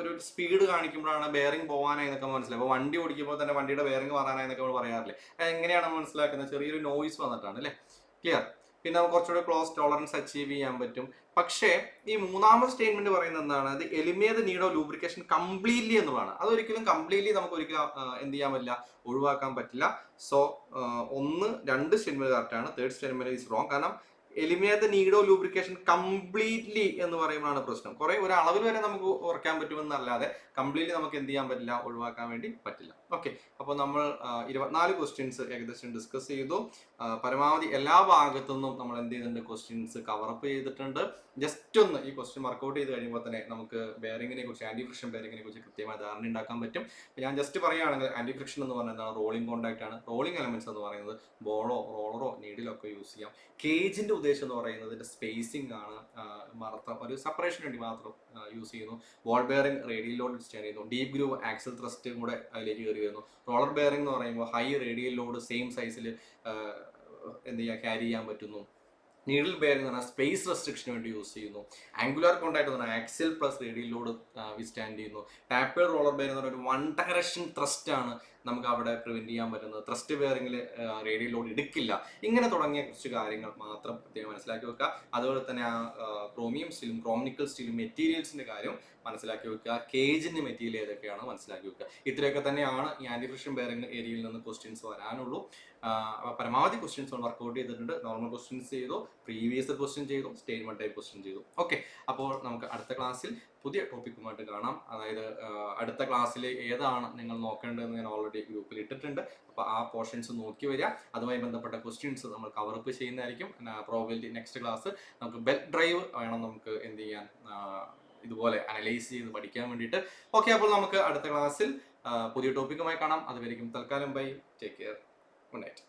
ഒരു സ്പീഡ് കാണിക്കുമ്പോഴാണ് ബെയറിംഗ് പോകാനായി എന്നൊക്കെ മനസ്സിലായി. അപ്പോൾ വണ്ടി ഓടിക്കുമ്പോൾ തന്നെ വണ്ടിയുടെ ബെയറിംഗ് മാറാനായി എന്നൊക്കെ നമ്മൾ പറയാറില്ലേ, എങ്ങനെയാണ് മനസ്സിലാക്കുന്നത്? ചെറിയൊരു നോയ്സ് വന്നിട്ടാണ് അല്ലേ. ക്ലിയർ. പിന്നെ നമുക്ക് കുറച്ചുകൂടെ ക്ലോസ് ടോളറൻസ് അച്ചീവ് ചെയ്യാൻ പറ്റും. പക്ഷേ ഈ മൂന്നാമത്തെ സ്റ്റേറ്റ്മെന്റ് പറയുന്നത് എന്താണ്, അത് eliminate the need of lubrication completely എന്നുള്ളതാണ്. അതൊരിക്കലും കംപ്ലീറ്റ്ലി നമുക്ക് ഒരിക്കലും എന്ത് ചെയ്യാൻ പറ്റില്ല, ഒഴിവാക്കാൻ പറ്റില്ല. സോ 1, 2 സ്റ്റേറ്റ്മെന്റ് കറക്റ്റ് ആണ്. Third statement is wrong. കാരണം eliminate the need of lubrication completely എന്ന് പറയുമ്പോഴാണ് പ്രശ്നം. കുറെ ഒരു അളവിൽ വരെ നമുക്ക് കുറയ്ക്കാൻ പറ്റുമെന്നല്ലാതെ കംപ്ലീറ്റ്ലി നമുക്ക് എന്ത് ചെയ്യാൻ പറ്റില്ല, ഒഴിവാക്കാൻ വേണ്ടി പറ്റില്ല. ഓക്കെ, അപ്പോൾ നമ്മൾ 24 ക്വസ്റ്റ്യൻസ് ഏകദേശം ഡിസ്കസ് ചെയ്തു. പരമാവധി എല്ലാ ഭാഗത്തു നിന്നും നമ്മൾ എന്ത് ചെയ്തിട്ടുണ്ട്, ക്വസ്റ്റ്യൻസ് കവറപ്പ് ചെയ്തിട്ടുണ്ട്. ജസ്റ്റ് ഒന്ന് ഈ ക്വസ്റ്റ്യൻ വർക്കൗട്ട് ചെയ്ത് കഴിയുമ്പോൾ തന്നെ നമുക്ക് ബെയറിങ്ങിനെ കുറിച്ച്, ആന്റി ഫ്രിക്ഷൻ ബെയറിങ്ങിനെ കുറിച്ച് കൃത്യമായ ധാരണ ഉണ്ടാക്കാൻ പറ്റും. ഞാൻ ജസ്റ്റ് പറയുകയാണെങ്കിൽ ആന്റി ഫ്രിക്ഷൻ എന്ന് പറയുന്നത് റോളിംഗ് കോണ്ടാക്ട് ആണ്. റോളിംഗ് എലമെന്റ്സ് എന്ന് പറയുന്നത് ബോളോ റോളറോ നീഡിലോ ഒക്കെ യൂസ് ചെയ്യാം. കേജിന്റെ ഉദ്ദേശം എന്ന് പറയുന്നത് ഇതിന്റെ സ്പേസിംഗ് ആണ്. മറത്തം ഒരു സെപ്പറേഷന് വേണ്ടി മാത്രം യൂസ് ചെയ്യുന്നു. Ball bearing radial load withstand ചെയ്യുന്നു. ഡീപ് ഗ്രൂവ് ആക്സൽ ത്രസ്റ്റ് കൂടെ അതിലേക്ക് കയറി വരുന്നു. റോളർ ബെയറിംഗ് എന്ന് പറയുമ്പോൾ ഹൈ റേഡിയൽ ലോഡ് സെയിം സൈസിൽ എന്ത് ചെയ്യുക, ക്യാരി ചെയ്യാൻ പറ്റുന്നു. നീഡിൽ ബെയറിംഗ് എന്ന് പറഞ്ഞാൽ സ്പേസ് റെസ്ട്രിക്ഷന് വേണ്ടി യൂസ് ചെയ്യുന്നു. ആംഗുലാർ കോണ്ടാക്ട് എന്ന് പറഞ്ഞാൽ axial plus radial load withstand ചെയ്യുന്നു. ടാപ്പേഡ് റോളർ ബെയറിംഗ് എന്ന് പറഞ്ഞാൽ ഒരു വൺ ഡയറക്ഷൻ ത്രസ്റ്റ് ആണ് നമുക്ക് അവിടെ പ്രിവെന്റ് ചെയ്യാൻ പറ്റുന്നത്. ത്രസ്റ്റ് ബെയറിംഗിൽ റേഡിയൽ ലോഡ് എടുക്കില്ല. ഇങ്ങനെ തുടങ്ങിയ കുറച്ച് കാര്യങ്ങൾ മാത്രം പ്രത്യേകം മനസ്സിലാക്കി വെക്കുക. അതുപോലെ തന്നെ ക്രോമിയം സ്റ്റീലും ക്രോംനിക്കൽ സ്റ്റീലും മെറ്റീരിയൽസിന്റെ കാര്യം മനസ്സിലാക്കി വെക്കുക. കേജിന്റെ മെറ്റീരിയൽ ഏതൊക്കെയാണ് മനസ്സിലാക്കി വെക്കുക. ഇത്രയൊക്കെ തന്നെയാണ് ഈ ആന്റി ഫ്രിക്ഷൻ ബെയറിംഗ് ഏരിയയിൽ നിന്ന് ക്വസ്റ്റ്യൻസ് വരാനുള്ളൂ. പരമാവധി ക്വസ്റ്റ്യൻസ് വർക്കൗട്ട് ചെയ്തിട്ടുണ്ട്. നോർമൽ ക്വസ്റ്റ്യൻസ് ചെയ്തു, പ്രീവിയസ് ക്വസ്റ്റ്യൻ ചെയ്തു, സ്റ്റേറ്റ്മെന്റ് ടൈപ്പ് ക്വസ്റ്റ്യൻ ചെയ്തു. ഓക്കെ, അപ്പോൾ നമുക്ക് അടുത്ത ക്ലാസ്സിൽ പുതിയ ടോപ്പിക്കുമായിട്ട് കാണാം. അതായത് അടുത്ത ക്ലാസ്സിൽ ഏതാണ് നിങ്ങൾ നോക്കേണ്ടതെന്ന് ഞാൻ ഓൾറെഡി ഗ്രൂപ്പിൽ ഇട്ടിട്ടുണ്ട്. അപ്പോൾ ആ പോർഷൻസ് നോക്കി വരിക. അതുമായി ബന്ധപ്പെട്ട ക്വസ്റ്റ്യൻസ് നമ്മൾ കവറപ്പ് ചെയ്യുന്നതായിരിക്കും. പ്രോബബിലിറ്റി നെക്സ്റ്റ് ക്ലാസ് നമുക്ക് ബെൽറ്റ് ഡ്രൈവ് വേണം നമുക്ക് എന്ത് ചെയ്യാൻ, ഇതുപോലെ അനലൈസ് ചെയ്ത് പഠിക്കാൻ വേണ്ടിയിട്ട്. ഓക്കെ, അപ്പോൾ നമുക്ക് അടുത്ത ക്ലാസ്സിൽ പുതിയ ടോപ്പിക്കുമായി കാണാം. അതുവരെയും തൽക്കാലം bye, take care, good night.